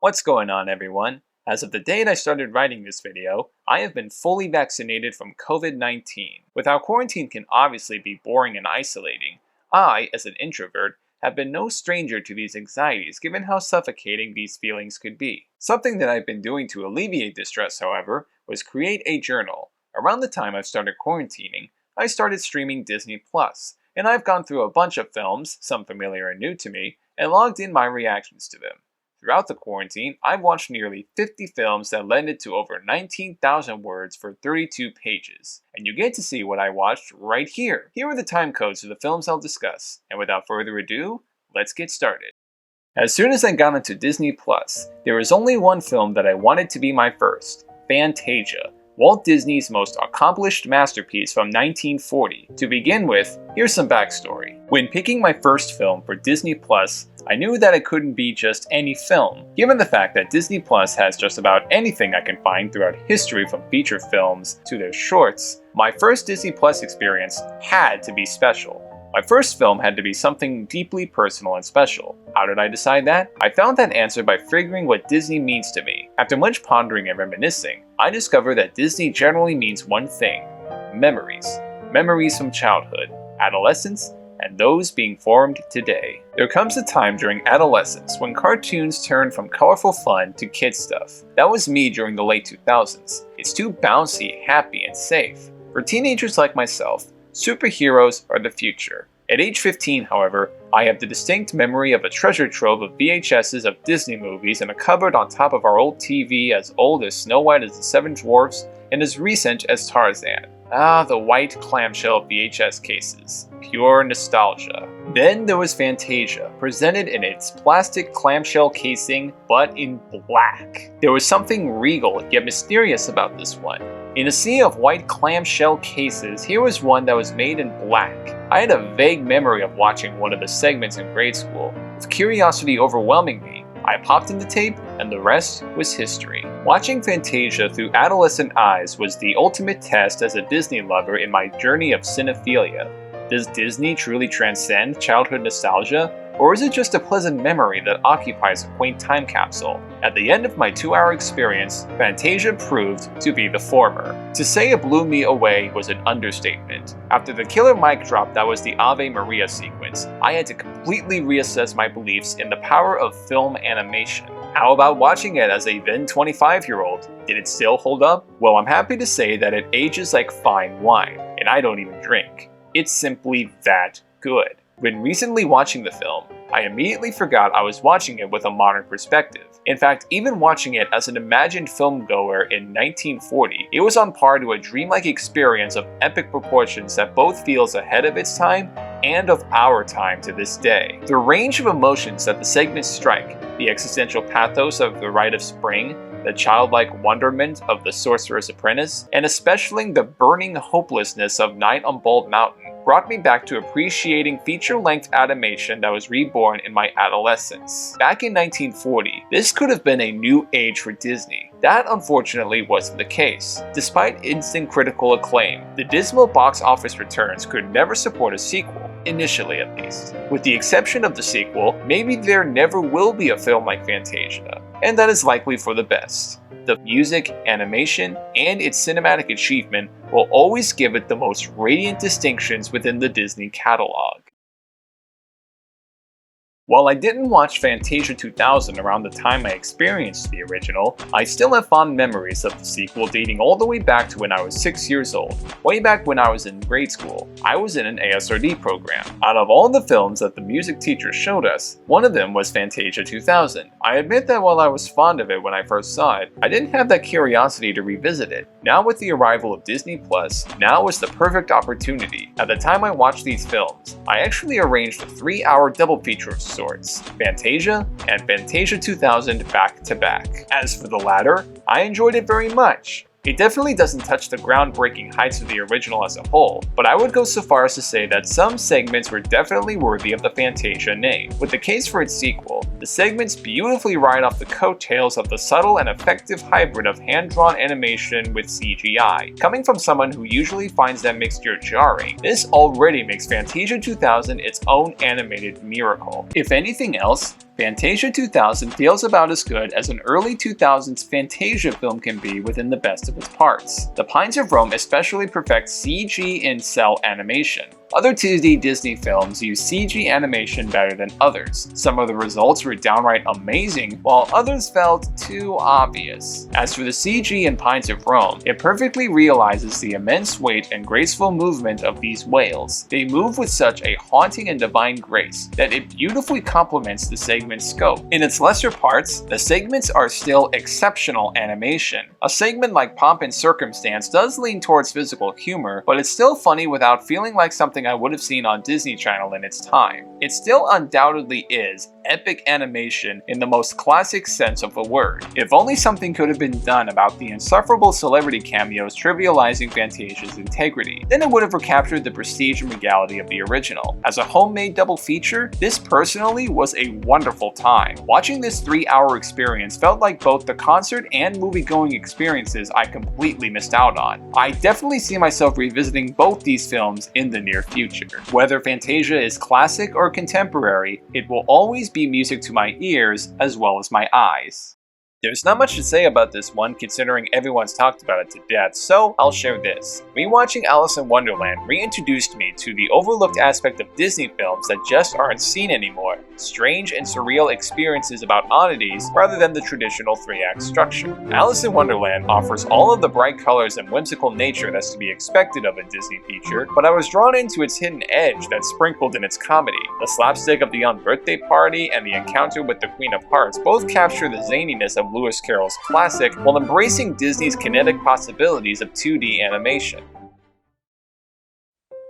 What's going on, everyone? As of the date I started writing this video, I have been fully vaccinated from COVID-19. While quarantine can obviously be boring and isolating, I, as an introvert, have been no stranger to these anxieties given how suffocating these feelings could be. Something that I've been doing to alleviate this stress, however, was create a journal. Around the time I've started quarantining, I started streaming Disney+, and I've gone through a bunch of films, some familiar and new to me, and logged in my reactions to them. Throughout the quarantine, I've watched nearly 50 films that lended to over 19,000 words for 32 pages. And you get to see what I watched right here. Here are the time codes of the films I'll discuss. And without further ado, let's get started. As soon as I got into Disney+, there was only one film that I wanted to be my first, Fantasia, Walt Disney's most accomplished masterpiece from 1940. To begin with, here's some backstory. When picking my first film for Disney+, I knew that it couldn't be just any film. Given the fact that Disney+ has just about anything I can find throughout history from feature films to their shorts, my first Disney+ experience had to be special. My first film had to be something deeply personal and special. How did I decide that? I found that answer by figuring what Disney means to me. After much pondering and reminiscing, I discovered that Disney generally means one thing: memories. Memories from childhood, adolescence, and those being formed today. There comes a time during adolescence when cartoons turn from colorful fun to kid stuff. That was me during the late 2000s. It's too bouncy, happy, and safe. For teenagers like myself, superheroes are the future. At age 15, however, I have the distinct memory of a treasure trove of VHSs of Disney movies in a cupboard on top of our old TV as old as Snow White as the Seven Dwarfs and as recent as Tarzan. Ah, the white clamshell VHS cases. Pure nostalgia. Then there was Fantasia, presented in its plastic clamshell casing, but in black. There was something regal yet mysterious about this one. In a sea of white clamshell cases, here was one that was made in black. I had a vague memory of watching one of the segments in grade school. With curiosity overwhelming me, I popped in the tape, and the rest was history. Watching Fantasia through adolescent eyes was the ultimate test as a Disney lover in my journey of cinephilia. Does Disney truly transcend childhood nostalgia, or is it just a pleasant memory that occupies a quaint time capsule? At the end of my 2-hour experience, Fantasia proved to be the former. To say it blew me away was an understatement. After the killer mic drop that was the Ave Maria sequence, I had to completely reassess my beliefs in the power of film animation. How about watching it as a then 25-year-old? Did it still hold up? Well, I'm happy to say that it ages like fine wine, and I don't even drink. It's simply that good. When recently watching the film, I immediately forgot I was watching it with a modern perspective. In fact, even watching it as an imagined filmgoer in 1940, it was on par to a dreamlike experience of epic proportions that both feels ahead of its time and of our time to this day. The range of emotions that the segments strike, the existential pathos of The Rite of Spring, the childlike wonderment of The Sorcerer's Apprentice, and especially the burning hopelessness of Night on Bald Mountain, brought me back to appreciating feature-length animation that was reborn in my adolescence. Back in 1940, this could have been a new age for Disney. That unfortunately wasn't the case. Despite instant critical acclaim, the dismal box office returns could never support a sequel, initially at least. With the exception of the sequel, maybe there never will be a film like Fantasia, and that is likely for the best. The music, animation, and its cinematic achievement will always give it the most radiant distinctions within the Disney catalog. While I didn't watch Fantasia 2000 around the time I experienced the original, I still have fond memories of the sequel dating all the way back to when I was 6 years old. Way back when I was in grade school, I was in an ASRD program. Out of all the films that the music teacher showed us, one of them was Fantasia 2000. I admit that while I was fond of it when I first saw it, I didn't have that curiosity to revisit it. Now with the arrival of Disney+, now was the perfect opportunity. At the time I watched these films, I actually arranged a 3-hour double feature of sorts, Fantasia and Fantasia 2000 back to back. As for the latter, I enjoyed it very much. It definitely doesn't touch the groundbreaking heights of the original as a whole, but I would go so far as to say that some segments were definitely worthy of the Fantasia name. With the case for its sequel, the segments beautifully ride off the coattails of the subtle and effective hybrid of hand-drawn animation with CGI. Coming from someone who usually finds that mixture jarring, this already makes Fantasia 2000 its own animated miracle. If anything else, Fantasia 2000 feels about as good as an early 2000s Fantasia film can be within the best of its parts. The Pines of Rome especially perfects CG in cell animation. Other 2D Disney films use CG animation better than others. Some of the results were downright amazing, while others felt too obvious. As for the CG in Pines of Rome, it perfectly realizes the immense weight and graceful movement of these whales. They move with such a haunting and divine grace that it beautifully complements the segment's scope. In its lesser parts, the segments are still exceptional animation. A segment like Pomp and Circumstance does lean towards physical humor, but it's still funny without feeling like something I would have seen on Disney Channel in its time. It still undoubtedly is epic animation in the most classic sense of the word. If only something could have been done about the insufferable celebrity cameos trivializing Fantasia's integrity, then it would have recaptured the prestige and regality of the original. As a homemade double feature, this personally was a wonderful time. Watching this 3-hour experience felt like both the concert and movie-going experiences I completely missed out on. I definitely see myself revisiting both these films in the near future. Whether Fantasia is classic or contemporary, it will always be music to my ears as well as my eyes. There's not much to say about this one considering everyone's talked about it to death, so I'll share this. Rewatching Alice in Wonderland reintroduced me to the overlooked aspect of Disney films that just aren't seen anymore. Strange and surreal experiences about oddities rather than the traditional 3-act structure. Alice in Wonderland offers all of the bright colors and whimsical nature that's to be expected of a Disney feature, but I was drawn into its hidden edge that's sprinkled in its comedy. The slapstick of the young birthday party and the encounter with the Queen of Hearts both capture the zaniness of Lewis Carroll's classic while embracing Disney's kinetic possibilities of 2D animation.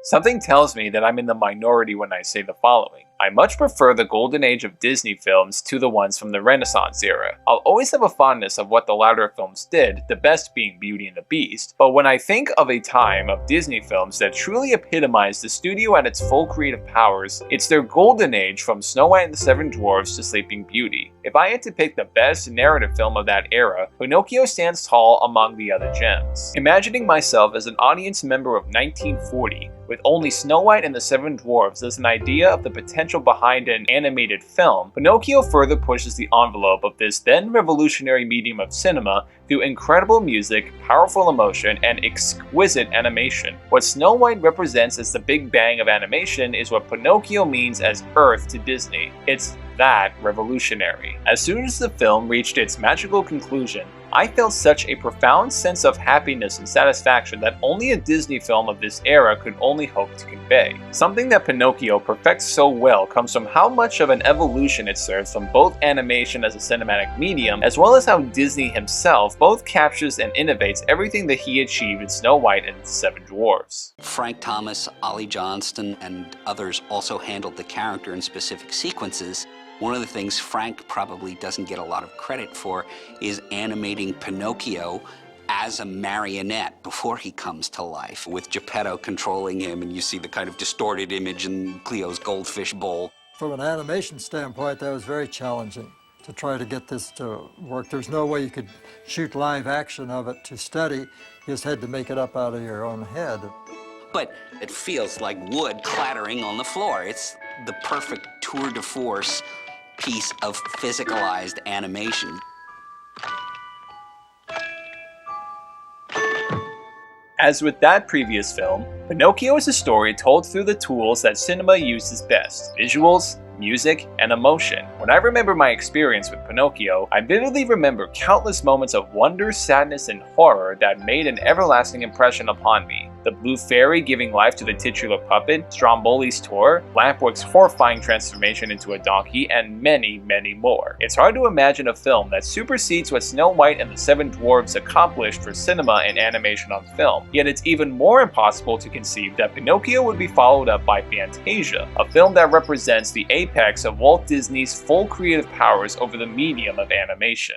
Something tells me that I'm in the minority when I say the following. I much prefer the golden age of Disney films to the ones from the Renaissance era. I'll always have a fondness of what the latter films did, the best being Beauty and the Beast, but when I think of a time of Disney films that truly epitomize the studio at its full creative powers, it's their golden age from Snow White and the Seven Dwarfs to Sleeping Beauty. If I had to pick the best narrative film of that era, Pinocchio stands tall among the other gems. Imagining myself as an audience member of 1940, with only Snow White and the Seven Dwarfs as an idea of the potential behind an animated film, Pinocchio further pushes the envelope of this then revolutionary medium of cinema through incredible music, powerful emotion, and exquisite animation. What Snow White represents as the Big Bang of animation is what Pinocchio means as Earth to Disney. It's that revolutionary. As soon as the film reached its magical conclusion, I felt such a profound sense of happiness and satisfaction that only a Disney film of this era could only hope to convey. Something that Pinocchio perfects so well comes from how much of an evolution it serves from both animation as a cinematic medium, as well as how Disney himself both captures and innovates everything that he achieved in Snow White and the Seven Dwarfs. Frank Thomas, Ollie Johnston, and others also handled the character in specific sequences. One of the things Frank probably doesn't get a lot of credit for is animating Pinocchio as a marionette before he comes to life, with Geppetto controlling him, and you see the kind of distorted image in Cleo's goldfish bowl. From an animation standpoint, that was very challenging to try to get this to work. There's no way you could shoot live action of it to study. You just had to make it up out of your own head. But it feels like wood clattering on the floor. It's the perfect tour de force piece of physicalized animation. As with that previous film, Pinocchio is a story told through the tools that cinema uses best: visuals, music, and emotion. When I remember my experience with Pinocchio, I vividly remember countless moments of wonder, sadness, and horror that made an everlasting impression upon me. The Blue Fairy giving life to the titular puppet, Stromboli's tour, Lampwick's horrifying transformation into a donkey, and many, many more. It's hard to imagine a film that supersedes what Snow White and the Seven Dwarfs accomplished for cinema and animation on film. Yet it's even more impossible to conceive that Pinocchio would be followed up by Fantasia, a film that represents the apex of Walt Disney's full creative powers over the medium of animation.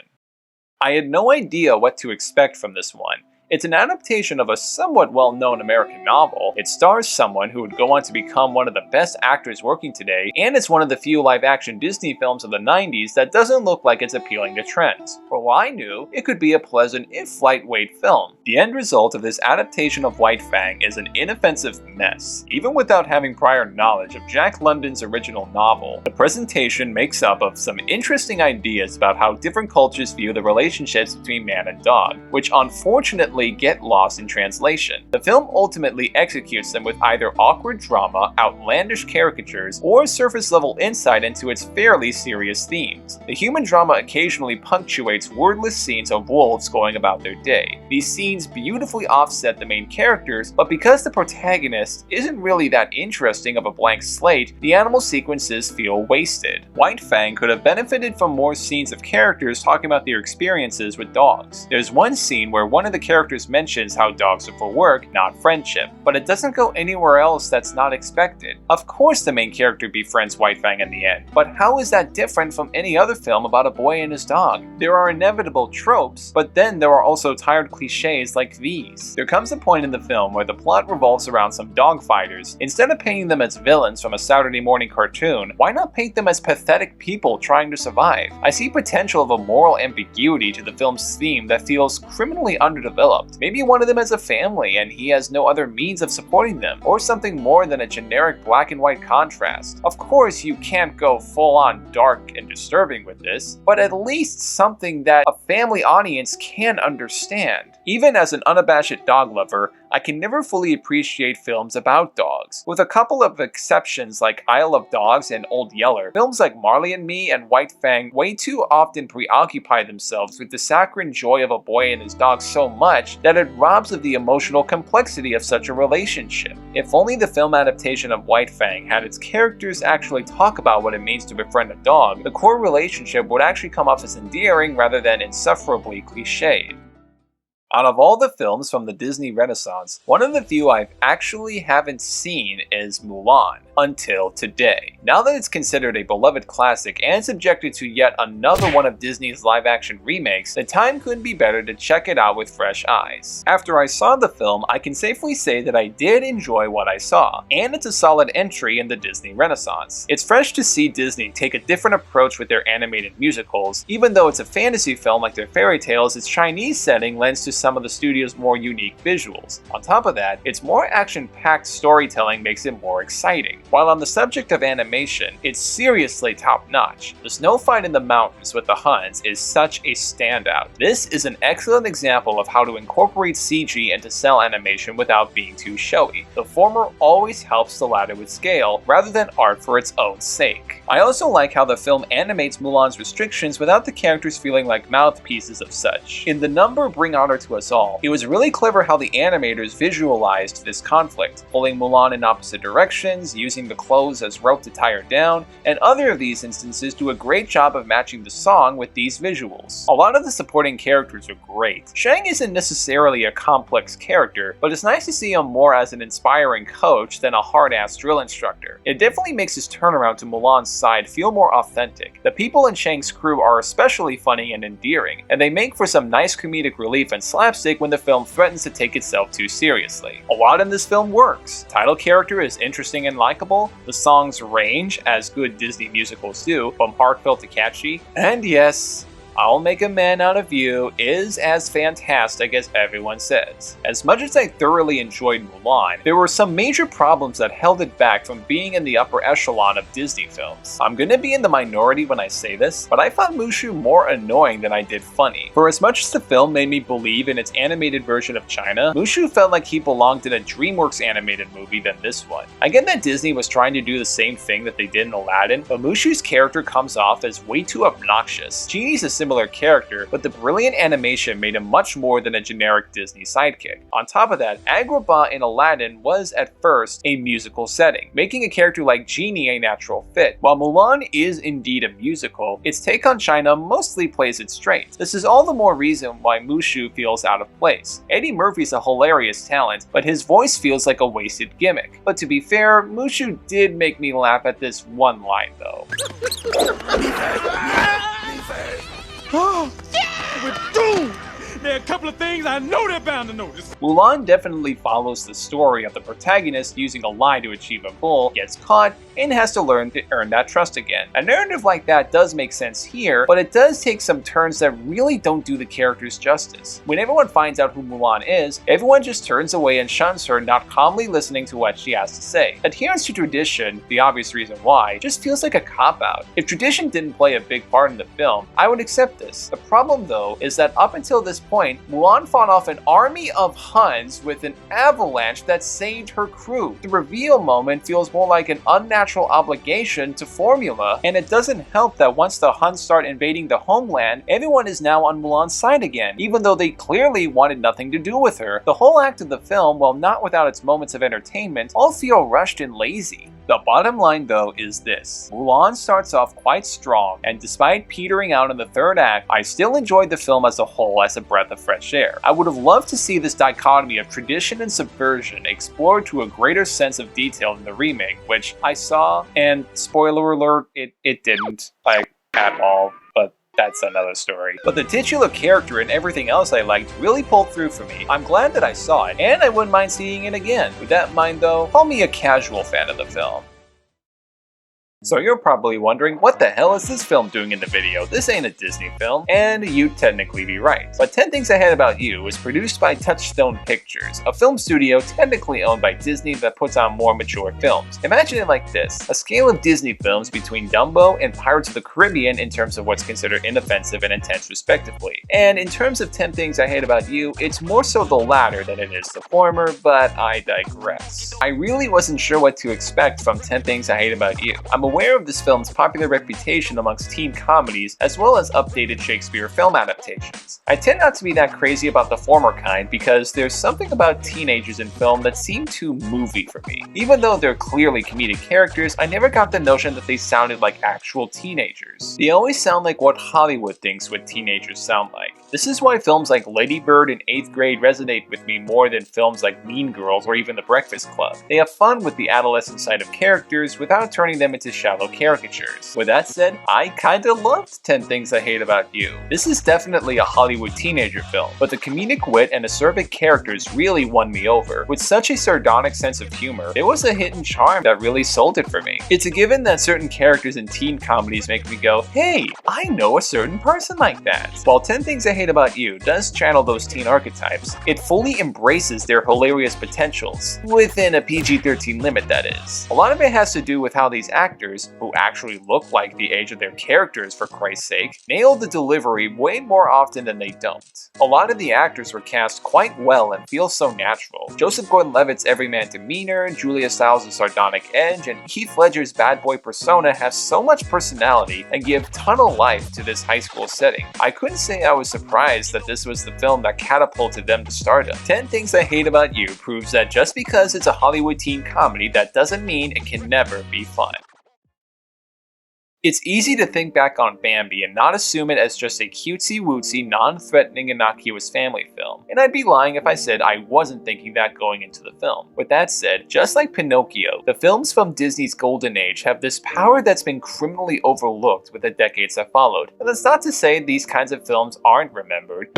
I had no idea what to expect from this one. It's an adaptation of a somewhat well-known American novel. It stars someone who would go on to become one of the best actors working today, and it's one of the few live-action Disney films of the 90s that doesn't look like it's appealing to trends. For all I knew, it could be a pleasant if lightweight film. The end result of this adaptation of White Fang is an inoffensive mess. Even without having prior knowledge of Jack London's original novel, the presentation makes up of some interesting ideas about how different cultures view the relationships between man and dog, which unfortunately get lost in translation. The film ultimately executes them with either awkward drama, outlandish caricatures, or surface-level insight into its fairly serious themes. The human drama occasionally punctuates wordless scenes of wolves going about their day. These scenes beautifully offset the main characters, but because the protagonist isn't really that interesting of a blank slate, the animal sequences feel wasted. White Fang could have benefited from more scenes of characters talking about their experiences with dogs. There's one scene where one of the characters mentions how dogs are for work, not friendship, but it doesn't go anywhere else that's not expected. Of course the main character befriends White Fang in the end, but how is that different from any other film about a boy and his dog? There are inevitable tropes, but then there are also tired cliches like these. There comes a point in the film where the plot revolves around some dog fighters. Instead of painting them as villains from a Saturday morning cartoon, why not paint them as pathetic people trying to survive? I see potential of a moral ambiguity to the film's theme that feels criminally underdeveloped. Maybe one of them has a family and he has no other means of supporting them, or something more than a generic black and white contrast. Of course, you can't go full-on dark and disturbing with this, but at least something that a family audience can understand. Even as an unabashed dog lover, I can never fully appreciate films about dogs. With a couple of exceptions like Isle of Dogs and Old Yeller, films like Marley and Me and White Fang way too often preoccupy themselves with the saccharine joy of a boy and his dog so much that it robs of the emotional complexity of such a relationship. If only the film adaptation of White Fang had its characters actually talk about what it means to befriend a dog, the core relationship would actually come off as endearing rather than insufferably cliched. Out of all the films from the Disney Renaissance, one of the few I actually haven't seen is Mulan, until today. Now that it's considered a beloved classic and subjected to yet another one of Disney's live-action remakes, the time couldn't be better to check it out with fresh eyes. After I saw the film, I can safely say that I did enjoy what I saw, and it's a solid entry in the Disney Renaissance. It's fresh to see Disney take a different approach with their animated musicals. Even though it's a fantasy film like their fairy tales, its Chinese setting lends to some of the studio's more unique visuals. On top of that, its more action-packed storytelling makes it more exciting. While on the subject of animation, it's seriously top-notch. The snow fight in the mountains with the Huns is such a standout. This is an excellent example of how to incorporate CG into cell animation without being too showy. The former always helps the latter with scale, rather than art for its own sake. I also like how the film animates Mulan's restrictions without the characters feeling like mouthpieces of such. In The Number Bring Honor to Us All, it was really clever how the animators visualized this conflict, pulling Mulan in opposite directions, using the clothes as rope to tie her down, and other of these instances do a great job of matching the song with these visuals. A lot of the supporting characters are great. Shang isn't necessarily a complex character, but it's nice to see him more as an inspiring coach than a hard-ass drill instructor. It definitely makes his turnaround to Mulan's side feel more authentic. The people in Shang's crew are especially funny and endearing, and they make for some nice comedic relief and slapstick when the film threatens to take itself too seriously. A lot in this film works. Title character is interesting and likable, the songs range, as good Disney musicals do, from heartfelt to catchy, and yes, I'll Make a Man Out of You is as fantastic as everyone says. As much as I thoroughly enjoyed Mulan, there were some major problems that held it back from being in the upper echelon of Disney films. I'm gonna be in the minority when I say this, but I found Mushu more annoying than I did funny. For as much as the film made me believe in its animated version of China, Mushu felt like he belonged in a DreamWorks animated movie than this one. I get that Disney was trying to do the same thing that they did in Aladdin, but Mushu's character comes off as way too obnoxious. Genie's a similar character, but the brilliant animation made him much more than a generic Disney sidekick. On top of that, Agrabah in Aladdin was at first a musical setting, making a character like Genie a natural fit. While Mulan is indeed a musical, its take on China mostly plays it straight. This is all the more reason why Mushu feels out of place. Eddie Murphy's a hilarious talent, but his voice feels like a wasted gimmick. But to be fair, Mushu did make me laugh at this one line though. We're doomed! There are a couple of things I know they're bound to notice. Mulan definitely follows the story of the protagonist using a lie to achieve a goal, gets caught, and has to learn to earn that trust again. A narrative like that does make sense here, but it does take some turns that really don't do the characters justice. When everyone finds out who Mulan is, everyone just turns away and shuns her, not calmly listening to what she has to say. Adherence to tradition, the obvious reason why, just feels like a cop-out. If tradition didn't play a big part in the film, I would accept this. The problem though is that up until this point, Mulan fought off an army of Huns with an avalanche that saved her crew. The reveal moment feels more like an unnatural obligation to formula, and it doesn't help that once the Huns start invading the homeland, everyone is now on Mulan's side again, even though they clearly wanted nothing to do with her. The whole act of the film, while not without its moments of entertainment, all feel rushed and lazy. The bottom line though is this: Mulan starts off quite strong, and despite petering out in the third act, I still enjoyed the film as a whole as a breath of fresh air. I would have loved to see this dichotomy of tradition and subversion explored to a greater sense of detail in the remake, which I saw, and spoiler alert, it didn't, like, at all. But that's another story. But the titular character and everything else I liked really pulled through for me. I'm glad that I saw it, and I wouldn't mind seeing it again. With that in mind though, call me a casual fan of the film. So you're probably wondering, what the hell is this film doing in the video? This ain't a Disney film. And you'd technically be right. But 10 Things I Hate About You is produced by Touchstone Pictures, a film studio technically owned by Disney that puts on more mature films. Imagine it like this: a scale of Disney films between Dumbo and Pirates of the Caribbean in terms of what's considered inoffensive and intense respectively. And in terms of 10 Things I Hate About You, it's more so the latter than it is the former, but I digress. I really wasn't sure what to expect from 10 Things I Hate About You. I'm aware of this film's popular reputation amongst teen comedies as well as updated Shakespeare film adaptations. I tend not to be that crazy about the former kind because there's something about teenagers in film that seem too movie for me. Even though they're clearly comedic characters, I never got the notion that they sounded like actual teenagers. They always sound like what Hollywood thinks what teenagers sound like. This is why films like Lady Bird and 8th Grade resonate with me more than films like Mean Girls or even The Breakfast Club. They have fun with the adolescent side of characters without turning them into shallow caricatures. With that said, I kinda loved 10 Things I Hate About You. This is definitely a Hollywood teenager film, but the comedic wit and acerbic characters really won me over. With such a sardonic sense of humor, it was a hidden charm that really sold it for me. It's a given that certain characters in teen comedies make me go, hey, I know a certain person like that. While 10 Things I Hate About You does channel those teen archetypes, it fully embraces their hilarious potentials, within a PG-13 limit that is. A lot of it has to do with how these actors, who actually look like the age of their characters for Christ's sake, nail the delivery way more often than they don't. A lot of the actors were cast quite well and feel so natural. Joseph Gordon-Levitt's everyman demeanor, Julia Stiles' sardonic edge, and Heath Ledger's bad boy persona have so much personality and give ton of life to this high school setting. I couldn't say I was surprised that this was the film that catapulted them to stardom. 10 Things I Hate About You proves that just because it's a Hollywood teen comedy, that doesn't mean it can never be fun. It's easy to think back on Bambi and not assume it as just a cutesy-wootsy, non-threatening, innocuous family film, and I'd be lying if I said I wasn't thinking that going into the film. With that said, just like Pinocchio, the films from Disney's golden age have this power that's been criminally overlooked with the decades that followed. And that's not to say these kinds of films aren't remembered.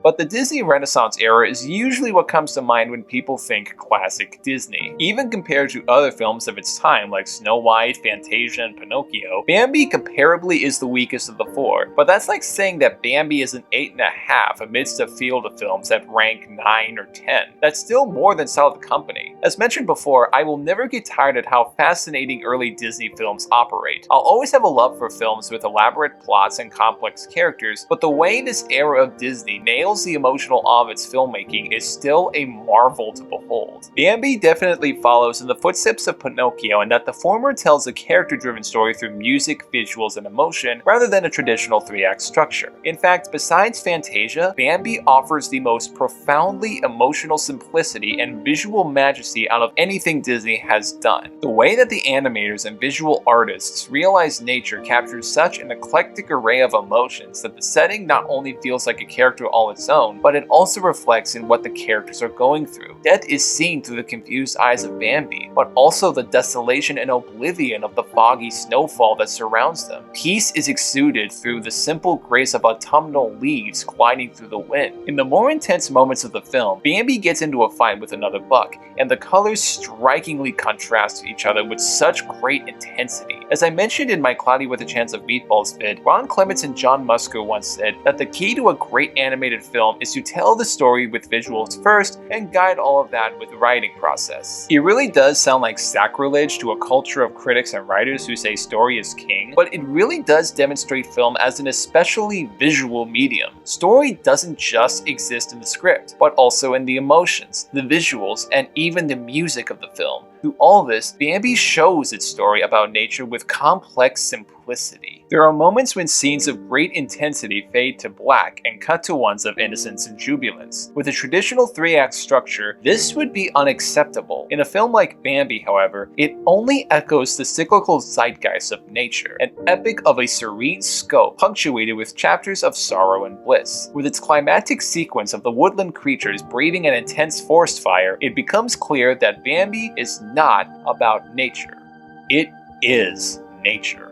But the Disney Renaissance era is usually what comes to mind when people think classic Disney. Even compared to other films of its time like Snow White, Fantasia, and Pinocchio, Bambi comparably is the weakest of the four, but that's like saying that Bambi is an 8.5 amidst a field of films that rank 9 or 10. That's still more than solid company. As mentioned before, I will never get tired at how fascinating early Disney films operate. I'll always have a love for films with elaborate plots and complex characters, but the way this era of Disney nails the emotional awe of its filmmaking is still a marvel to behold. Bambi definitely follows in the footsteps of Pinocchio in that the former tells a character-driven story through music, visuals, and emotion, rather than a traditional 3-act structure. In fact, besides Fantasia, Bambi offers the most profoundly emotional simplicity and visual majesty out of anything Disney has done. The way that the animators and visual artists realize nature captures such an eclectic array of emotions that the setting not only feels like a character all its its own, but it also reflects in what the characters are going through. Death is seen through the confused eyes of Bambi, but also the desolation and oblivion of the foggy snowfall that surrounds them. Peace is exuded through the simple grace of autumnal leaves gliding through the wind. In the more intense moments of the film, Bambi gets into a fight with another buck, and the colors strikingly contrast to each other with such great intensity. As I mentioned in my Cloudy with a Chance of Meatballs vid, Ron Clements and John Musker once said that the key to a great animated film is to tell the story with visuals first and guide all of that with the writing process. It really does sound like sacrilege to a culture of critics and writers who say story is king, but it really does demonstrate film as an especially visual medium. Story doesn't just exist in the script, but also in the emotions, the visuals, and even the music of the film. Through all this, Bambi shows its story about nature with complex simplicity. There are moments when scenes of great intensity fade to black and cut to ones of innocence and jubilance. With a traditional 3-act structure, this would be unacceptable. In a film like Bambi, however, it only echoes the cyclical zeitgeist of nature, an epic of a serene scope punctuated with chapters of sorrow and bliss. With its climactic sequence of the woodland creatures braving an intense forest fire, it becomes clear that Bambi is not about nature. It is nature.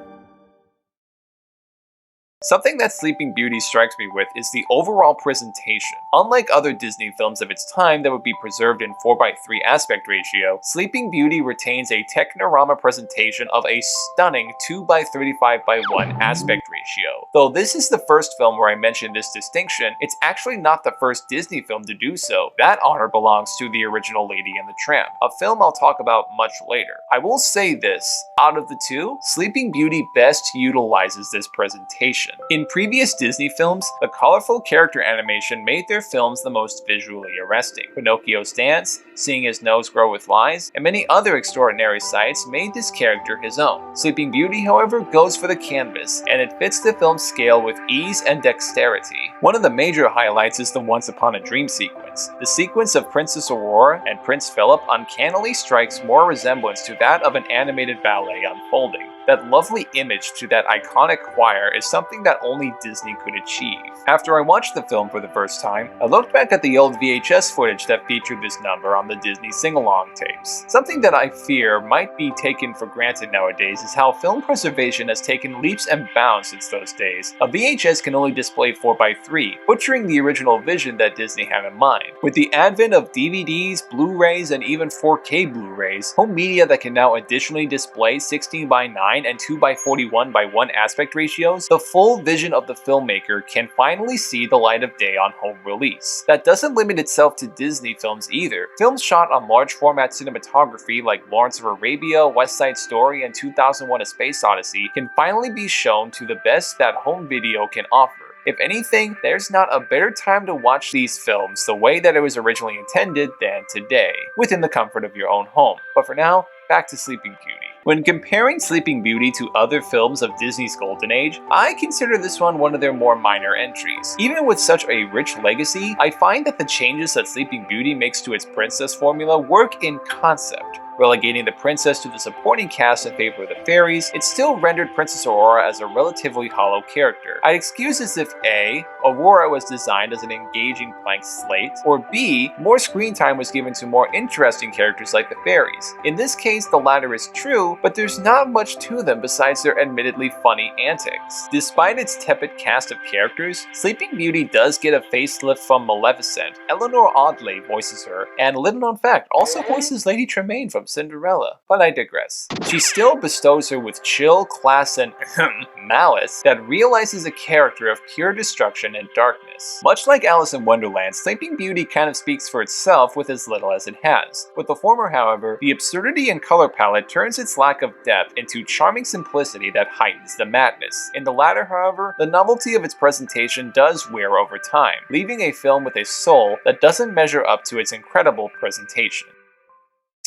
Something that Sleeping Beauty strikes me with is the overall presentation. Unlike other Disney films of its time that would be preserved in 4:3 aspect ratio, Sleeping Beauty retains a Technorama presentation of a stunning 2:35:1 aspect ratio. Though this is the first film where I mention this distinction, it's actually not the first Disney film to do so. That honor belongs to the original Lady and the Tramp, a film I'll talk about much later. I will say this, out of the two, Sleeping Beauty best utilizes this presentation. In previous Disney films, the colorful character animation made their films the most visually arresting. Pinocchio's dance, seeing his nose grow with lies, and many other extraordinary sights made this character his own. Sleeping Beauty, however, goes for the canvas, and it fits the film's scale with ease and dexterity. One of the major highlights is the Once Upon a Dream sequence. The sequence of Princess Aurora and Prince Philip uncannily strikes more resemblance to that of an animated ballet unfolding. That lovely image to that iconic choir is something that only Disney could achieve. After I watched the film for the first time, I looked back at the old VHS footage that featured this number on the Disney sing-along tapes. Something that I fear might be taken for granted nowadays is how film preservation has taken leaps and bounds since those days. A VHS can only display 4:3, butchering the original vision that Disney had in mind. With the advent of DVDs, Blu-rays, and even 4K Blu-rays, home media that can now additionally display 16:9 and 2:41:1 aspect ratios, the full vision of the filmmaker can finally see the light of day on home release. That doesn't limit itself to Disney films either. Films shot on large format cinematography like Lawrence of Arabia, West Side Story, and 2001: A Space Odyssey can finally be shown to the best that home video can offer. If anything, there's not a better time to watch these films the way that it was originally intended than today, within the comfort of your own home. But for now, back to Sleeping Beauty. When comparing Sleeping Beauty to other films of Disney's golden age, I consider this one of their more minor entries. Even with such a rich legacy, I find that the changes that Sleeping Beauty makes to its princess formula work in concept. Relegating the princess to the supporting cast in favor of the fairies, it still rendered Princess Aurora as a relatively hollow character. I'd excuse this if A, Aurora was designed as an engaging blank slate, or B, more screen time was given to more interesting characters like the fairies. In this case, the latter is true, but there's not much to them besides their admittedly funny antics. Despite its tepid cast of characters, Sleeping Beauty does get a facelift from Maleficent. Eleanor Audley voices her, and little known fact, also voices Lady Tremaine from Cinderella, but I digress. She still bestows her with chill, class, and malice that realizes a character of pure destruction and darkness. Much like Alice in Wonderland, Sleeping Beauty kind of speaks for itself with as little as it has. With the former, however, the absurdity and color palette turns its lack of depth into charming simplicity that heightens the madness. In the latter, however, the novelty of its presentation does wear over time, leaving a film with a soul that doesn't measure up to its incredible presentation.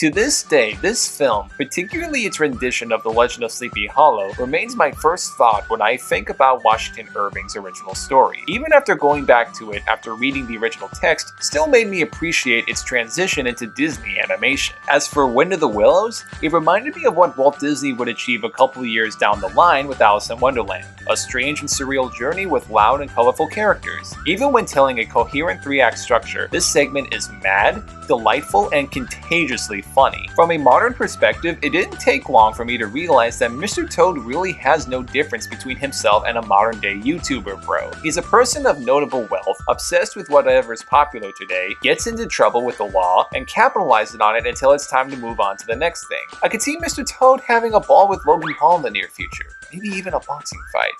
To this day, this film, particularly its rendition of The Legend of Sleepy Hollow, remains my first thought when I think about Washington Irving's original story. Even after going back to it after reading the original text, still made me appreciate its transition into Disney animation. As for Wind of the Willows, it reminded me of what Walt Disney would achieve a couple of years down the line with Alice in Wonderland, a strange and surreal journey with loud and colorful characters. Even when telling a coherent 3-act structure, this segment is mad, delightful, and contagiously funny. From a modern perspective, it didn't take long for me to realize that Mr. Toad really has no difference between himself and a modern-day YouTuber bro. He's a person of notable wealth, obsessed with whatever is popular today, gets into trouble with the law, and capitalizes on it until it's time to move on to the next thing. I could see Mr. Toad having a ball with Logan Paul in the near future, maybe even a boxing fight.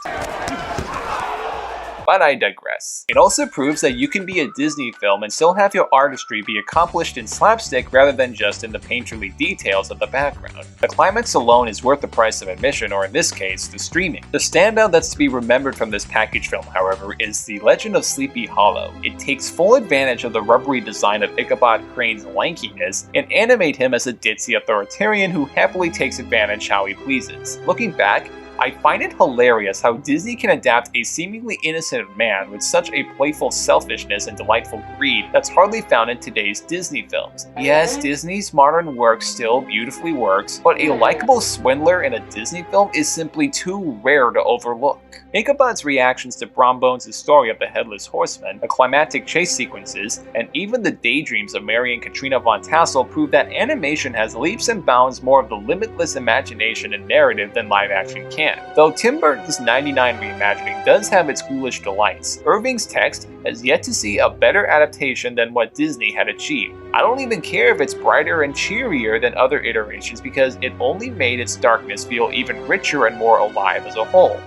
But I digress. It also proves that you can be a Disney film and still have your artistry be accomplished in slapstick rather than just in the painterly details of the background. The climax alone is worth the price of admission, or in this case, the streaming. The standout that's to be remembered from this package film, however, is The Legend of Sleepy Hollow. It takes full advantage of the rubbery design of Ichabod Crane's lankiness and animate him as a ditzy authoritarian who happily takes advantage how he pleases. Looking back, I find it hilarious how Disney can adapt a seemingly innocent man with such a playful selfishness and delightful greed that's hardly found in today's Disney films. Yes, Disney's modern work still beautifully works, but a likable swindler in a Disney film is simply too rare to overlook. Ichabod's reactions to Brombones' story of the Headless Horseman, the climactic chase sequences, and even the daydreams of Mary and Katrina Von Tassel prove that animation has leaps and bounds more of the limitless imagination and narrative than live action can. Though Tim Burton's 99 reimagining does have its ghoulish delights, Irving's text has yet to see a better adaptation than what Disney had achieved. I don't even care if it's brighter and cheerier than other iterations because it only made its darkness feel even richer and more alive as a whole.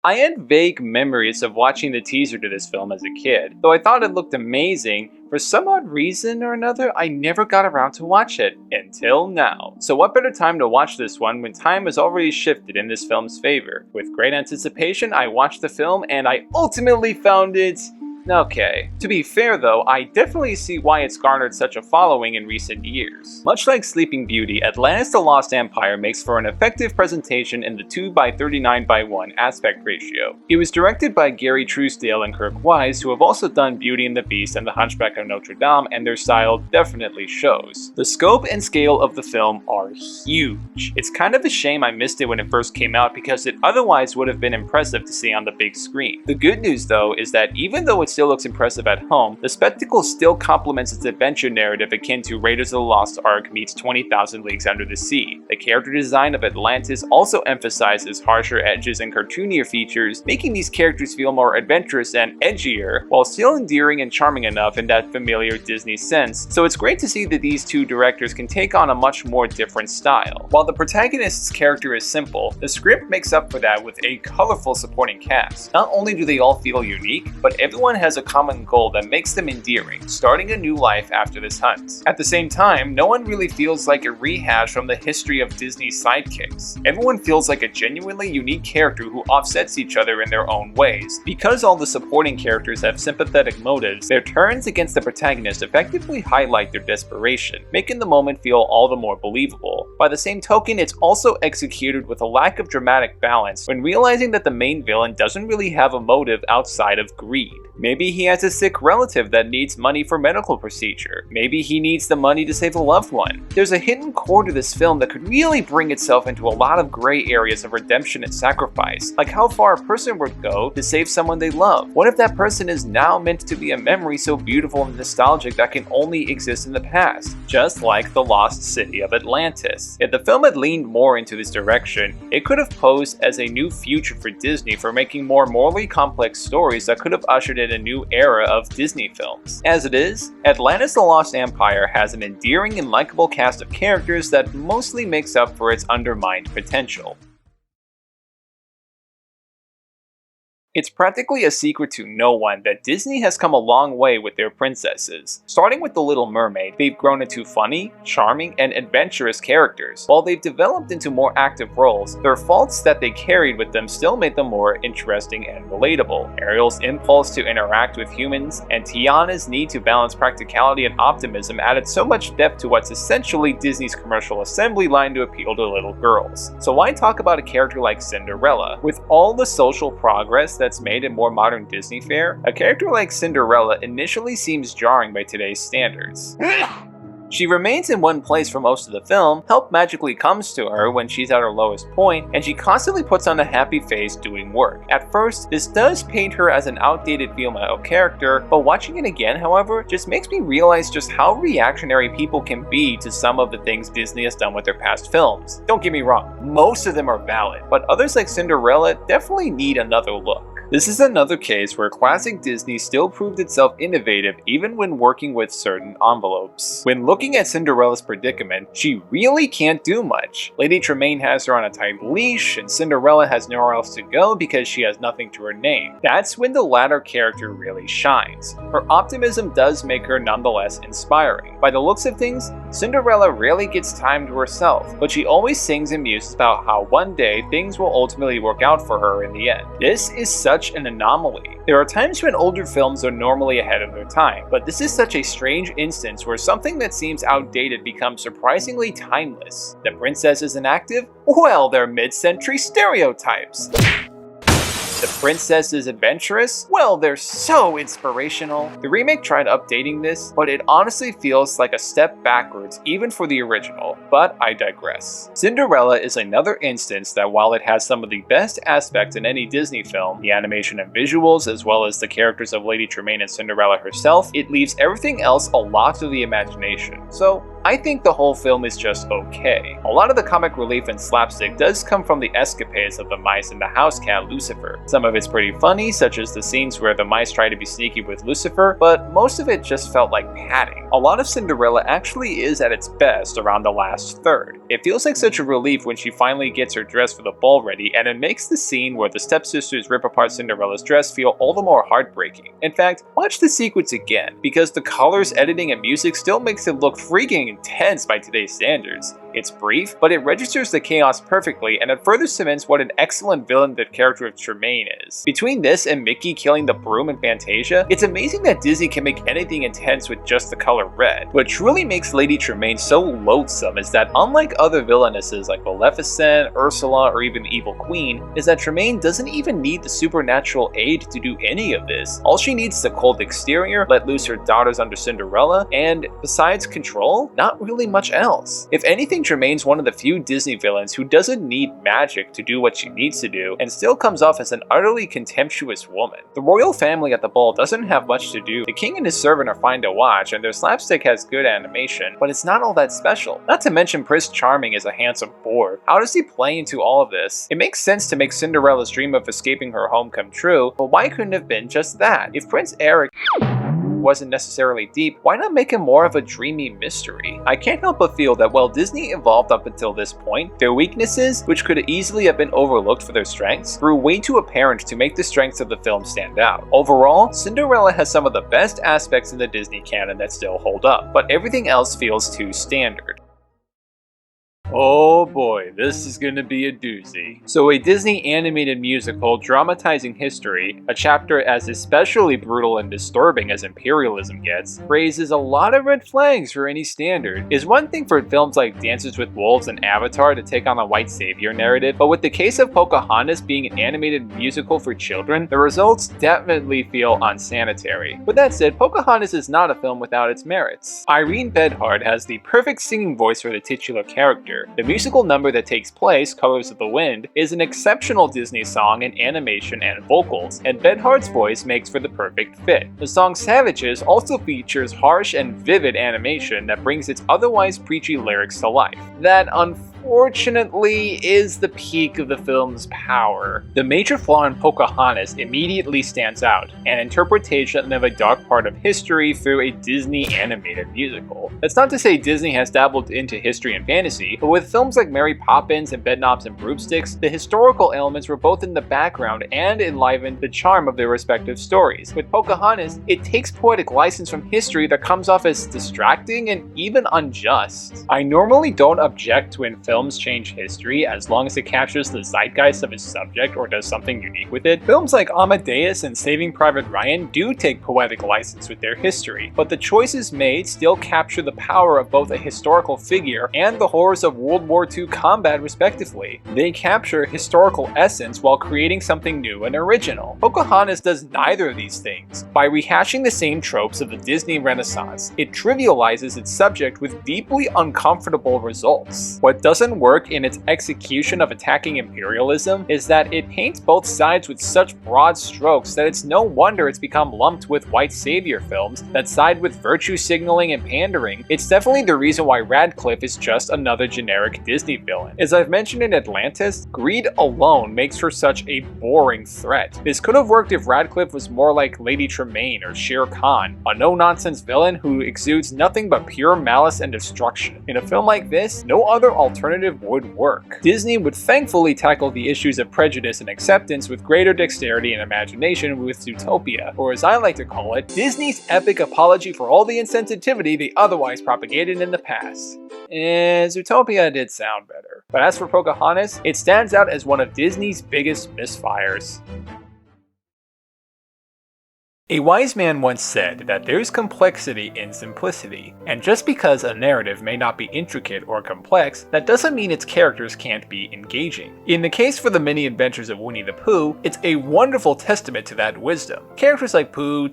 I had vague memories of watching the teaser to this film as a kid. Though I thought it looked amazing, for some odd reason or another, I never got around to watch it, until now. So what better time to watch this one when time has already shifted in this film's favor? With great anticipation, I watched the film and I ultimately found it okay. To be fair though, I definitely see why it's garnered such a following in recent years. Much like Sleeping Beauty, Atlantis the Lost Empire makes for an effective presentation in the 2:39:1 aspect ratio. It was directed by Gary Truesdale and Kirk Wise, who have also done Beauty and the Beast and the Hunchback of Notre Dame, and their style definitely shows. The scope and scale of the film are huge. It's kind of a shame I missed it when it first came out because it otherwise would have been impressive to see on the big screen. The good news though is that even though it still looks impressive at home, the spectacle still complements its adventure narrative akin to Raiders of the Lost Ark meets 20,000 Leagues Under the Sea. The character design of Atlantis also emphasizes harsher edges and cartoonier features, making these characters feel more adventurous and edgier, while still endearing and charming enough in that familiar Disney sense, so it's great to see that these two directors can take on a much more different style. While the protagonist's character is simple, the script makes up for that with a colorful supporting cast. Not only do they all feel unique, but everyone has a common goal that makes them endearing, starting a new life after this hunt. At the same time, no one really feels like a rehash from the history of Disney's sidekicks. Everyone feels like a genuinely unique character who offsets each other in their own ways. Because all the supporting characters have sympathetic motives, their turns against the protagonist effectively highlight their desperation, making the moment feel all the more believable. By the same token, it's also executed with a lack of dramatic balance when realizing that the main villain doesn't really have a motive outside of greed. Maybe he has a sick relative that needs money for medical procedure. Maybe he needs the money to save a loved one. There's a hidden core to this film that could really bring itself into a lot of gray areas of redemption and sacrifice, like how far a person would go to save someone they love. What if that person is now meant to be a memory so beautiful and nostalgic that can only exist in the past? Just like the lost city of Atlantis. If the film had leaned more into this direction, it could have posed as a new future for Disney for making more morally complex stories that could have ushered in a new era of Disney films. As it is, Atlantis the Lost Empire has an endearing and likable cast of characters that mostly makes up for its undermined potential. It's practically a secret to no one that Disney has come a long way with their princesses. Starting with The Little Mermaid, they've grown into funny, charming, and adventurous characters. While they've developed into more active roles, their faults that they carried with them still made them more interesting and relatable. Ariel's impulse to interact with humans, and Tiana's need to balance practicality and optimism added so much depth to what's essentially Disney's commercial assembly line to appeal to little girls. So why talk about a character like Cinderella? With all the social progress that's made in more modern Disney fare, a character like Cinderella initially seems jarring by today's standards. She remains in one place for most of the film, help magically comes to her when she's at her lowest point, and she constantly puts on a happy face doing work. At first, this does paint her as an outdated female character, but watching it again, however, just makes me realize just how reactionary people can be to some of the things Disney has done with their past films. Don't get me wrong, most of them are valid, but others like Cinderella definitely need another look. This is another case where classic Disney still proved itself innovative even when working with certain envelopes. When looking at Cinderella's predicament, she really can't do much. Lady Tremaine has her on a tight leash, and Cinderella has nowhere else to go because she has nothing to her name. That's when the latter character really shines. Her optimism does make her nonetheless inspiring. By the looks of things, Cinderella rarely gets time to herself, but she always sings and muses about how one day things will ultimately work out for her in the end. This is such an anomaly. There are times when older films are normally ahead of their time, but this is such a strange instance where something that seems outdated becomes surprisingly timeless. The princess isn't active? Well, they're mid-century stereotypes. The princess is adventurous? Well, they're so inspirational. The remake tried updating this, but it honestly feels like a step backwards even for the original, but I digress. Cinderella is another instance that while it has some of the best aspects in any Disney film, the animation and visuals, as well as the characters of Lady Tremaine and Cinderella herself, it leaves everything else a lot to the imagination. So, I think the whole film is just okay. A lot of the comic relief and slapstick does come from the escapades of the mice and the house cat Lucifer. Some of it's pretty funny, such as the scenes where the mice try to be sneaky with Lucifer, but most of it just felt like padding. A lot of Cinderella actually is at its best around the last third. It feels like such a relief when she finally gets her dress for the ball ready, and it makes the scene where the stepsisters rip apart Cinderella's dress feel all the more heartbreaking. In fact, watch the sequence again, because the colors, editing, and music still makes it look freaking intense by today's standards. It's brief, but it registers the chaos perfectly, and it further cements what an excellent villain the character of Tremaine is. Between this and Mickey killing the broom in Fantasia, it's amazing that Disney can make anything intense with just the color red. What truly makes Lady Tremaine so loathsome is that unlike other villainesses like Maleficent, Ursula, or even Evil Queen, is that Tremaine doesn't even need the supernatural aid to do any of this. All she needs is a cold exterior, let loose her daughters under Cinderella, and besides control, not really much else. If anything, Tremaine's one of the few Disney villains who doesn't need magic to do what she needs to do, and still comes off as an utterly contemptuous woman. The royal family at the ball doesn't have much to do. The king and his servant are fine to watch, and their slapstick has good animation, but it's not all that special. Not to mention Prince Charming is a handsome boor. How does he play into all of this? It makes sense to make Cinderella's dream of escaping her home come true, but why couldn't it have been just that? If Prince Eric wasn't necessarily deep, why not make him more of a dreamy mystery? I can't help but feel that while Disney evolved up until this point, their weaknesses, which could easily have been overlooked for their strengths, grew way too apparent to make the strengths of the film stand out. Overall, Cinderella has some of the best aspects in the Disney canon that still hold up, but everything else feels too standard. Oh boy, this is gonna be a doozy. So a Disney animated musical dramatizing history, a chapter as especially brutal and disturbing as imperialism gets, raises a lot of red flags for any standard. It's one thing for films like Dances with Wolves and Avatar to take on a white savior narrative, but with the case of Pocahontas being an animated musical for children, the results definitely feel unsanitary. With that said, Pocahontas is not a film without its merits. Irene Bedhart has the perfect singing voice for the titular character. The musical number that takes place, Colors of the Wind, is an exceptional Disney song in animation and vocals, and Bedhart's voice makes for the perfect fit. The song Savages also features harsh and vivid animation that brings its otherwise preachy lyrics to life. That unfortunately is the peak of the film's power. The major flaw in Pocahontas immediately stands out, an interpretation of a dark part of history through a Disney animated musical. That's not to say Disney has dabbled into history and fantasy, but with films like Mary Poppins and Bedknobs and Broomsticks, the historical elements were both in the background and enlivened the charm of their respective stories. With Pocahontas, it takes poetic license from history that comes off as distracting and even unjust. I normally don't object when films change history as long as it captures the zeitgeist of its subject or does something unique with it. Films like Amadeus and Saving Private Ryan do take poetic license with their history, but the choices made still capture the power of both a historical figure and the horrors of World War II combat respectively. They capture historical essence while creating something new and original. Pocahontas does neither of these things. By rehashing the same tropes of the Disney Renaissance, it trivializes its subject with deeply uncomfortable results. What doesn't work in its execution of attacking imperialism is that it paints both sides with such broad strokes that it's no wonder it's become lumped with white savior films that side with virtue signaling and pandering. It's definitely the reason why Radcliffe is just another generic Disney villain. As I've mentioned in Atlantis, greed alone makes for such a boring threat. This could have worked if Radcliffe was more like Lady Tremaine or Shere Khan, a no-nonsense villain who exudes nothing but pure malice and destruction. In a film like this, no other alternative would work. Disney would thankfully tackle the issues of prejudice and acceptance with greater dexterity and imagination with Zootopia, or as I like to call it, Disney's epic apology for all the insensitivity they otherwise propagated in the past. Zootopia did sound better. But as for Pocahontas, it stands out as one of Disney's biggest misfires. A wise man once said that there's complexity in simplicity, and just because a narrative may not be intricate or complex, that doesn't mean its characters can't be engaging. In the case for the many adventures of Winnie the Pooh, it's a wonderful testament to that wisdom. Characters like Pooh,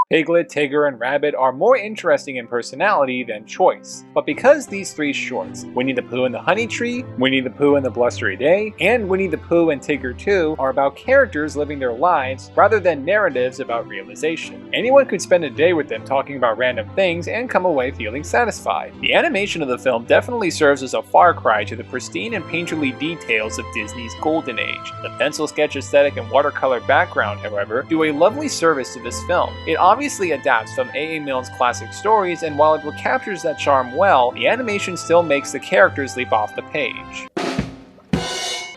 Piglet, Tigger, and Rabbit are more interesting in personality than choice. But because these three shorts, Winnie the Pooh and the Honey Tree, Winnie the Pooh and the Blustery Day, and Winnie the Pooh and Tigger 2 are about characters living their lives rather than narratives about realization, anyone could spend a day with them talking about random things and come away feeling satisfied. The animation of the film definitely serves as a far cry to the pristine and painterly details of Disney's golden age. The pencil sketch aesthetic and watercolor background, however, do a lovely service to this film. It obviously adapts from A.A. Milne's classic stories, and while it recaptures that charm well, the animation still makes the characters leap off the page.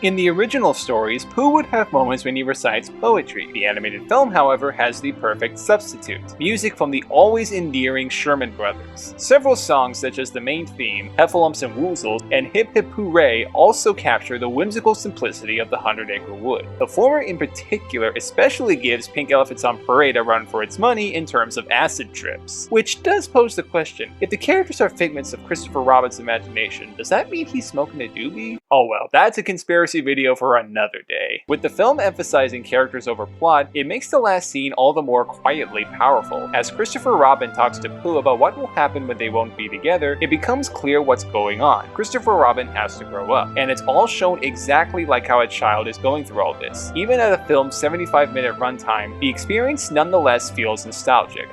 In the original stories, Pooh would have moments when he recites poetry. The animated film, however, has the perfect substitute: music from the always endearing Sherman Brothers. Several songs such as the main theme, Heffalumps and Woozles, and Hip Hip Hooray also capture the whimsical simplicity of the 100-Acre Wood. The former in particular especially gives Pink Elephants on Parade a run for its money in terms of acid trips. Which does pose the question, if the characters are figments of Christopher Robin's imagination, does that mean he's smoking a doobie? Oh well, that's a conspiracy video for another day. With the film emphasizing characters over plot, it makes the last scene all the more quietly powerful. As Christopher Robin talks to Pooh about what will happen when they won't be together, it becomes clear what's going on. Christopher Robin has to grow up, and it's all shown exactly like how a child is going through all this. Even at a film's 75-minute runtime, the experience nonetheless feels nostalgic.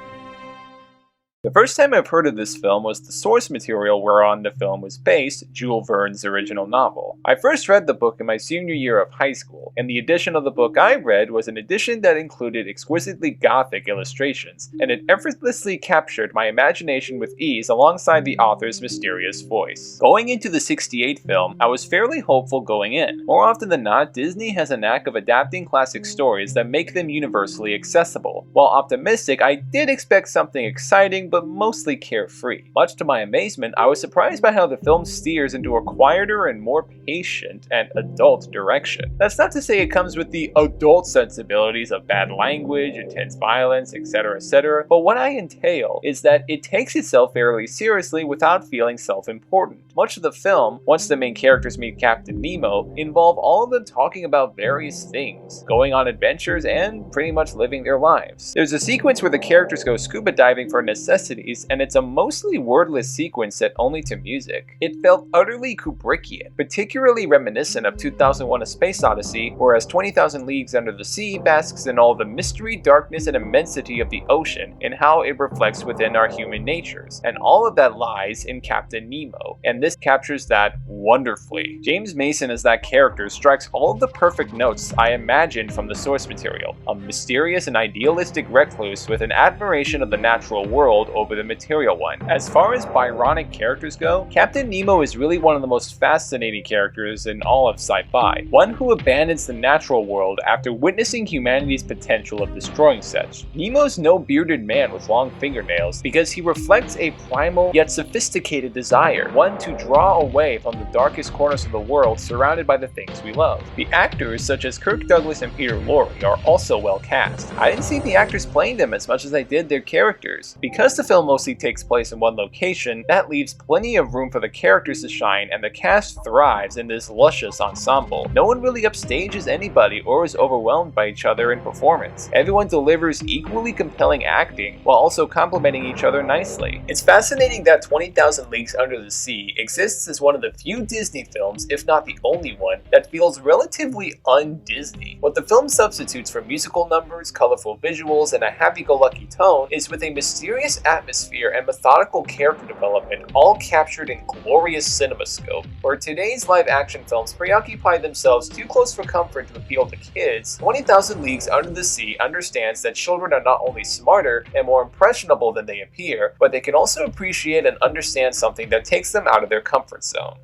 The first time I've heard of this film was the source material whereon the film was based, Jules Verne's original novel. I first read the book in my senior year of high school, and the edition of the book I read was an edition that included exquisitely gothic illustrations, and it effortlessly captured my imagination with ease alongside the author's mysterious voice. Going into the '68 film, I was fairly hopeful going in. More often than not, Disney has a knack of adapting classic stories that make them universally accessible. While optimistic, I did expect something exciting, but mostly carefree. Much to my amazement, I was surprised by how the film steers into a quieter and more patient and adult direction. That's not to say it comes with the adult sensibilities of bad language, intense violence, etc., but what I entail is that it takes itself fairly seriously without feeling self-important. Much of the film, once the main characters meet Captain Nemo, involve all of them talking about various things, going on adventures, and pretty much living their lives. There's a sequence where the characters go scuba diving for necessity necessities, and it's a mostly wordless sequence set only to music. It felt utterly Kubrickian, particularly reminiscent of 2001: A Space Odyssey, whereas 20,000 Leagues Under the Sea basks in all the mystery, darkness, and immensity of the ocean and how it reflects within our human natures. And all of that lies in Captain Nemo, and this captures that wonderfully. James Mason as that character strikes all of the perfect notes I imagined from the source material, a mysterious and idealistic recluse with an admiration of the natural world over the material one. As far as Byronic characters go, Captain Nemo is really one of the most fascinating characters in all of sci-fi, one who abandons the natural world after witnessing humanity's potential of destroying such. Nemo's no bearded man with long fingernails because he reflects a primal yet sophisticated desire, one to draw away from the darkest corners of the world surrounded by the things we love. The actors such as Kirk Douglas and Peter Lorre are also well cast. I didn't see the actors playing them as much as I did their characters. Because the film mostly takes place in one location, that leaves plenty of room for the characters to shine, and the cast thrives in this luscious ensemble. No one really upstages anybody or is overwhelmed by each other in performance. Everyone delivers equally compelling acting while also complementing each other nicely. It's fascinating that 20,000 Leagues Under the Sea exists as one of the few Disney films, if not the only one, that feels relatively un-Disney. What the film substitutes for musical numbers, colorful visuals, and a happy-go-lucky tone is with a mysterious atmosphere and methodical character development, all captured in glorious cinemascope. Where today's live-action films preoccupy themselves too close for comfort to appeal to kids, 20,000 Leagues Under the Sea understands that children are not only smarter and more impressionable than they appear, but they can also appreciate and understand something that takes them out of their comfort zone.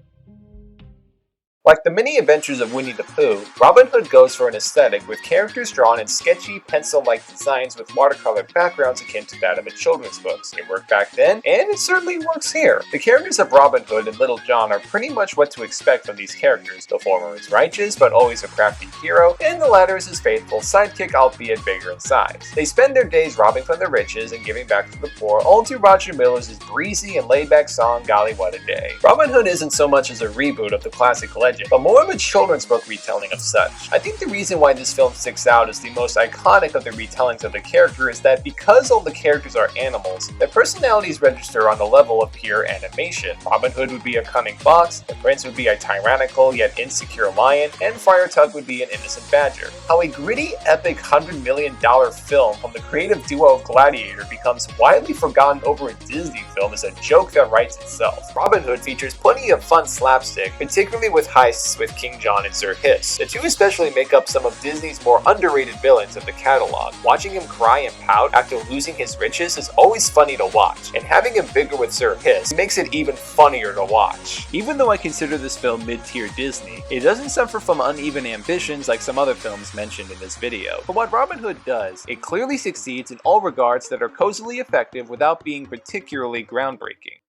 Like the mini adventures of Winnie the Pooh, Robin Hood goes for an aesthetic with characters drawn in sketchy, pencil-like designs with watercolored backgrounds akin to that of a children's books. It worked back then, and it certainly works here. The characters of Robin Hood and Little John are pretty much what to expect from these characters. The former is righteous, but always a crafty hero, and the latter is his faithful sidekick, albeit bigger in size. They spend their days robbing from the riches and giving back to the poor, all to Roger Miller's breezy and laid-back song, Golly What a Day. Robin Hood isn't so much as a reboot of the classic legend, but more of a children's book retelling of such. I think the reason why this film sticks out as the most iconic of the retellings of the character is that because all the characters are animals, their personalities register on the level of pure animation. Robin Hood would be a cunning fox, the prince would be a tyrannical yet insecure lion, and Friar Tuck would be an innocent badger. How a gritty, epic $100 million film from the creative duo of Gladiator becomes widely forgotten over a Disney film is a joke that writes itself. Robin Hood features plenty of fun slapstick, particularly with heists with King John and Sir Hiss. The two especially make up some of Disney's more underrated villains of the catalog. Watching him cry and pout after losing his riches is always funny to watch, and having him bigger with Sir Hiss makes it even funnier to watch. Even though I consider this film mid-tier Disney, it doesn't suffer from uneven ambitions like some other films mentioned in this video. For what Robin Hood does, it clearly succeeds in all regards that are cozily effective without being particularly groundbreaking.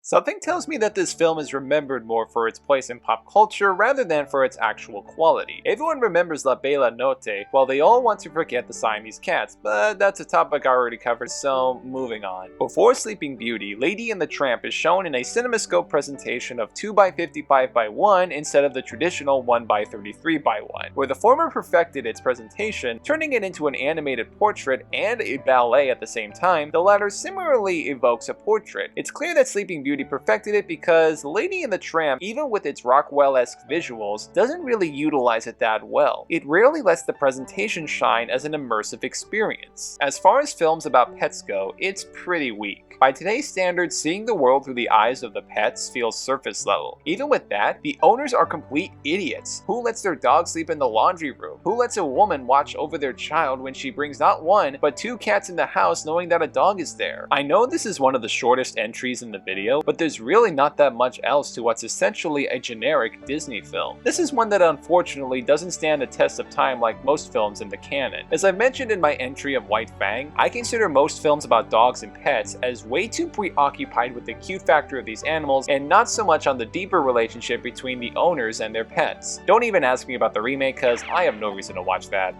Something tells me that this film is remembered more for its place in pop culture rather than for its actual quality. Everyone remembers La Bella Notte, while they all want to forget the Siamese cats, but that's a topic I already covered, so moving on. Before Sleeping Beauty, Lady and the Tramp is shown in a CinemaScope presentation of 2x55x1 instead of the traditional 1x33x1, where the former perfected its presentation, turning it into an animated portrait and a ballet at the same time. The latter similarly evokes a portrait. It's clear that Sleeping Beauty perfected it because Lady and the Tramp, even with its Rockwell-esque visuals, doesn't really utilize it that well. It rarely lets the presentation shine as an immersive experience. As far as films about pets go, it's pretty weak. By today's standards, seeing the world through the eyes of the pets feels surface level. Even with that, the owners are complete idiots. Who lets their dog sleep in the laundry room? Who lets a woman watch over their child when she brings not one, but two cats in the house knowing that a dog is there? I know this is one of the shortest entries in the video, but there's really not that much else to what's essentially a generic Disney film. This is one that unfortunately doesn't stand the test of time like most films in the canon. As I mentioned in my entry of White Fang, I consider most films about dogs and pets as way too preoccupied with the cute factor of these animals and not so much on the deeper relationship between the owners and their pets. Don't even ask me about the remake, cause I have no reason to watch that.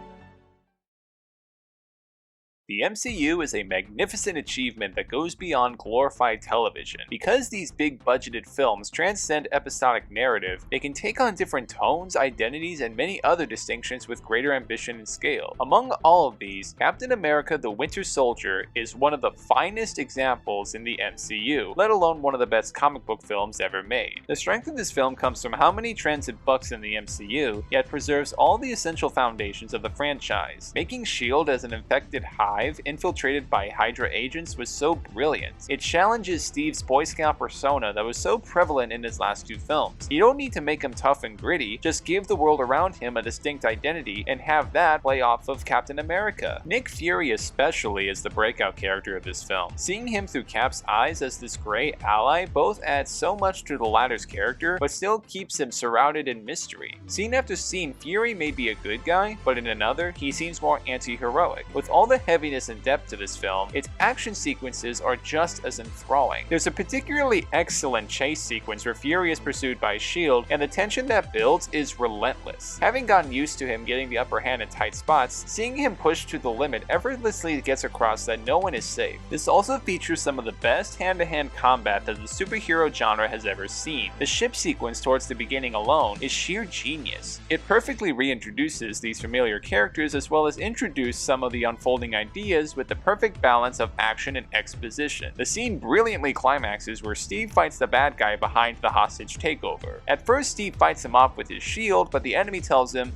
The MCU is a magnificent achievement that goes beyond glorified television. Because these big budgeted films transcend episodic narrative, they can take on different tones, identities, and many other distinctions with greater ambition and scale. Among all of these, Captain America the Winter Soldier is one of the finest examples in the MCU, let alone one of the best comic book films ever made. The strength of this film comes from how many trends it bucks in the MCU, yet preserves all the essential foundations of the franchise. Making S.H.I.E.L.D. as an infected hive infiltrated by Hydra agents was so brilliant. It challenges Steve's Boy Scout persona that was so prevalent in his last two films. You don't need to make him tough and gritty, just give the world around him a distinct identity and have that play off of Captain America. Nick Fury especially is the breakout character of this film. Seeing him through Cap's eyes as this great ally both adds so much to the latter's character, but still keeps him surrounded in mystery. Scene after scene, Fury may be a good guy, but in another, he seems more anti-heroic. With all the heaviness and depth to this film, its action sequences are just as enthralling. There's a particularly excellent chase sequence where Fury is pursued by S.H.I.E.L.D., and the tension that builds is relentless. Having gotten used to him getting the upper hand in tight spots, seeing him push to the limit effortlessly gets across that no one is safe. This also features some of the best hand-to-hand combat that the superhero genre has ever seen. The ship sequence towards the beginning alone is sheer genius. It perfectly reintroduces these familiar characters as well as introduce some of the unfolding ideas with the perfect balance of action and exposition. The scene brilliantly climaxes where Steve fights the bad guy behind the hostage takeover. At first, Steve fights him off with his shield, but the enemy tells him,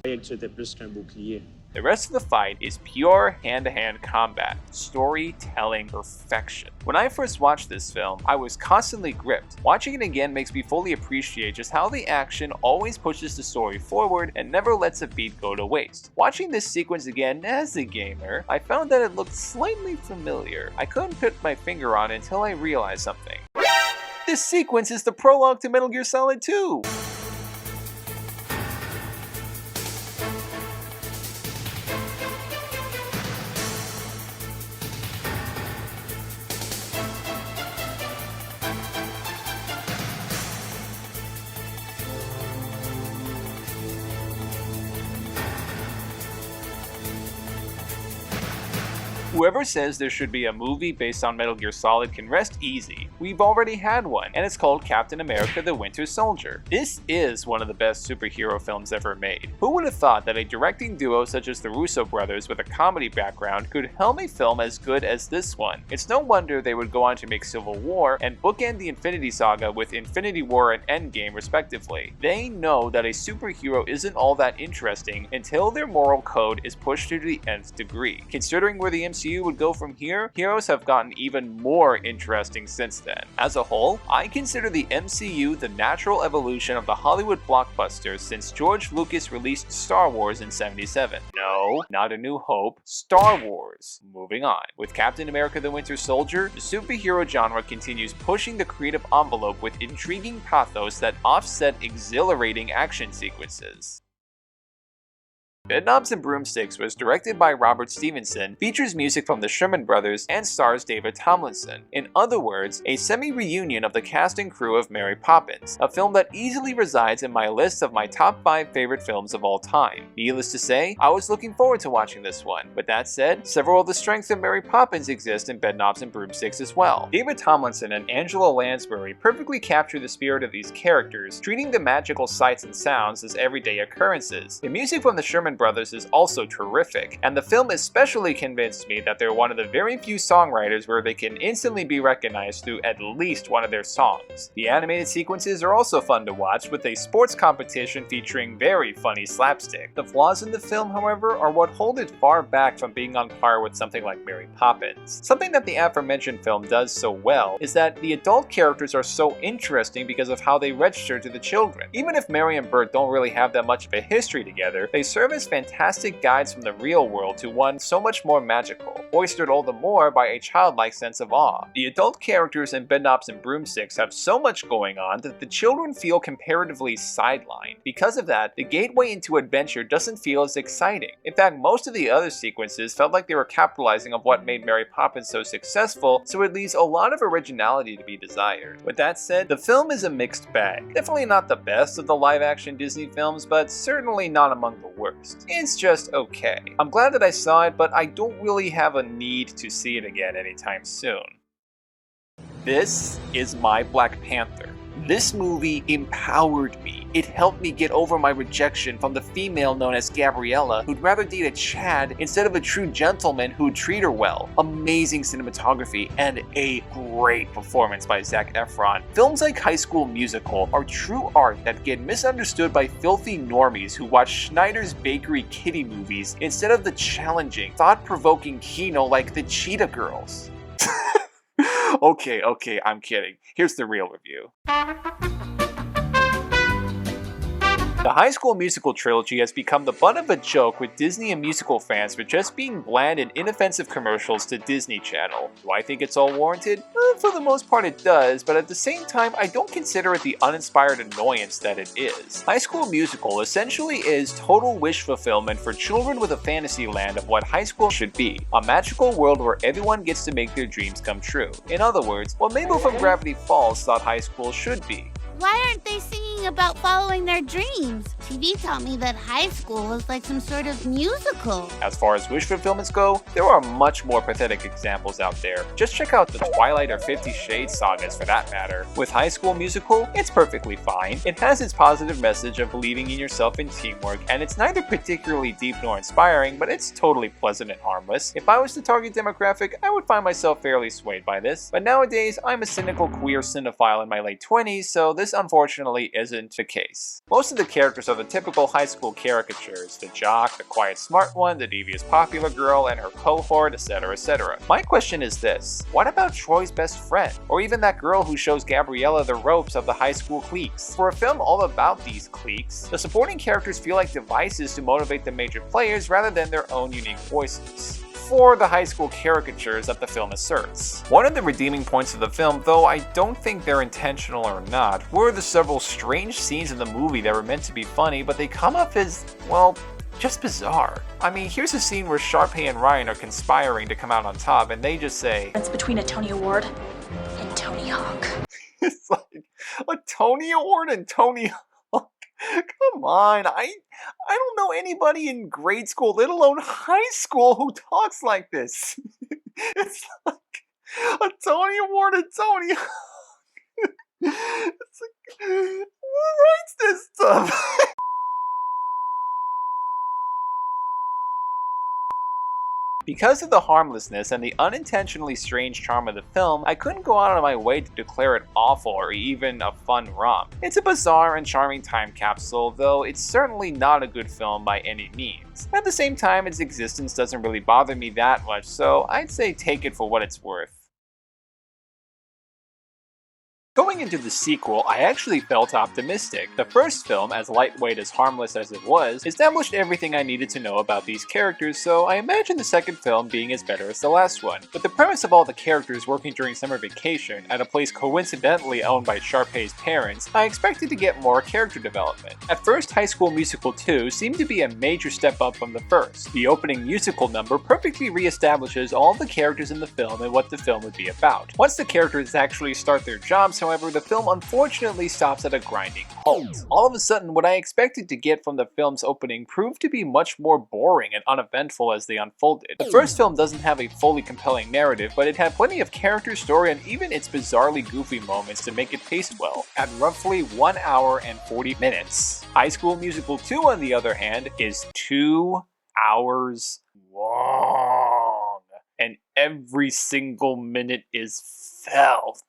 the rest of the fight is pure hand-to-hand combat, storytelling perfection. When I first watched this film, I was constantly gripped. Watching it again makes me fully appreciate just how the action always pushes the story forward and never lets a beat go to waste. Watching this sequence again as a gamer, I found that it looked slightly familiar. I couldn't put my finger on it until I realized something. This sequence is the prologue to Metal Gear Solid 2! Whoever says there should be a movie based on Metal Gear Solid can rest easy. We've already had one, and it's called Captain America the Winter Soldier. This is one of the best superhero films ever made. Who would have thought that a directing duo such as the Russo brothers with a comedy background could helm a film as good as this one? It's no wonder they would go on to make Civil War and bookend the Infinity Saga with Infinity War and Endgame respectively. They know that a superhero isn't all that interesting until their moral code is pushed to the nth degree. Considering where the MCU would go from here, heroes have gotten even more interesting since then. As a whole, I consider the MCU the natural evolution of the Hollywood blockbuster since George Lucas released Star Wars in '77. No, not A New Hope, Star Wars. Moving on. With Captain America the Winter Soldier, the superhero genre continues pushing the creative envelope with intriguing pathos that offset exhilarating action sequences. Bedknobs and Broomsticks was directed by Robert Stevenson, features music from the Sherman Brothers, and stars David Tomlinson. In other words, a semi-reunion of the cast and crew of Mary Poppins, a film that easily resides in my list of my top 5 favorite films of all time. Needless to say, I was looking forward to watching this one. With that said, several of the strengths of Mary Poppins exist in Bedknobs and Broomsticks as well. David Tomlinson and Angela Lansbury perfectly capture the spirit of these characters, treating the magical sights and sounds as everyday occurrences. The music from the Sherman Brothers is also terrific, and the film especially convinced me that they're one of the very few songwriters where they can instantly be recognized through at least one of their songs. The animated sequences are also fun to watch, with a sports competition featuring very funny slapstick. The flaws in the film, however, are what hold it far back from being on par with something like Mary Poppins. Something that the aforementioned film does so well is that the adult characters are so interesting because of how they register to the children. Even if Mary and Bert don't really have that much of a history together, they serve as fantastic guides from the real world to one so much more magical, fostered all the more by a childlike sense of awe. The adult characters in Bedknobs and Broomsticks have so much going on that the children feel comparatively sidelined. Because of that, the gateway into adventure doesn't feel as exciting. In fact, most of the other sequences felt like they were capitalizing on what made Mary Poppins so successful, so it leaves a lot of originality to be desired. With that said, the film is a mixed bag. Definitely not the best of the live-action Disney films, but certainly not among the worst. It's just okay. I'm glad that I saw it, but I don't really have a need to see it again anytime soon. This is my Black Panther. This movie empowered me. It helped me get over my rejection from the female known as Gabriella, who'd rather date a Chad instead of a true gentleman who'd treat her well. Amazing cinematography and a great performance by Zac Efron. Films like High School Musical are true art that get misunderstood by filthy normies who watch Schneider's Bakery kiddie movies instead of the challenging, thought-provoking kino like The Cheetah Girls. Okay, I'm kidding. Here's the real review. The High School Musical trilogy has become the butt of a joke with Disney and musical fans for just being bland and inoffensive commercials to Disney Channel. Do I think it's all warranted? For the most part it does, but at the same time I don't consider it the uninspired annoyance that it is. High School Musical essentially is total wish fulfillment for children with a fantasy land of what high school should be. A magical world where everyone gets to make their dreams come true. In other words, what Mabel from Gravity Falls thought high school should be. Why aren't they singing about following their dreams? TV taught me that high school was like some sort of musical. As far as wish fulfillments go, there are much more pathetic examples out there. Just check out the Twilight or 50 Shades sagas for that matter. With High School Musical, it's perfectly fine. It has its positive message of believing in yourself and teamwork, and it's neither particularly deep nor inspiring, but it's totally pleasant and harmless. If I was the target demographic, I would find myself fairly swayed by this. But nowadays, I'm a cynical queer cinephile in my late 20s, so this unfortunately isn't the case. Most of the characters are the typical high school caricatures, the jock, the quiet smart one, the devious popular girl, and her cohort, etc, etc. My question is this: what about Troy's best friend? Or even that girl who shows Gabriella the ropes of the high school cliques? For a film all about these cliques, the supporting characters feel like devices to motivate the major players rather than their own unique voices. For the high school caricatures that the film asserts. One of the redeeming points of the film, though I don't think they're intentional or not, were the several strange scenes in the movie that were meant to be funny, but they come off as, well, just bizarre. I mean, here's a scene where Sharpay and Ryan are conspiring to come out on top, and they just say, "It's between a Tony Award and Tony Hawk." It's like, a Tony Award and Tony Hawk? Come on, I don't know anybody in grade school, let alone high school, who talks like this. It's like a Tony Award and Tony Hawk. It's like, who writes this stuff? Because of the harmlessness and the unintentionally strange charm of the film, I couldn't go out of my way to declare it awful or even a fun romp. It's a bizarre and charming time capsule, though it's certainly not a good film by any means. At the same time, its existence doesn't really bother me that much, so I'd say take it for what it's worth. Going into the sequel, I actually felt optimistic. The first film, as lightweight as harmless as it was, established everything I needed to know about these characters, so I imagine the second film being as better as the last one. With the premise of all the characters working during summer vacation at a place coincidentally owned by Sharpay's parents, I expected to get more character development. At first, High School Musical 2 seemed to be a major step up from the first. The opening musical number perfectly reestablishes all the characters in the film and what the film would be about. Once the characters actually start their jobs, however, the film unfortunately stops at a grinding halt. All of a sudden, what I expected to get from the film's opening proved to be much more boring and uneventful as they unfolded. The first film doesn't have a fully compelling narrative, but it had plenty of character story and even its bizarrely goofy moments to make it paced well, at roughly 1 hour and 40 minutes. High School Musical 2, on the other hand, is 2 hours long, and every single minute is felt.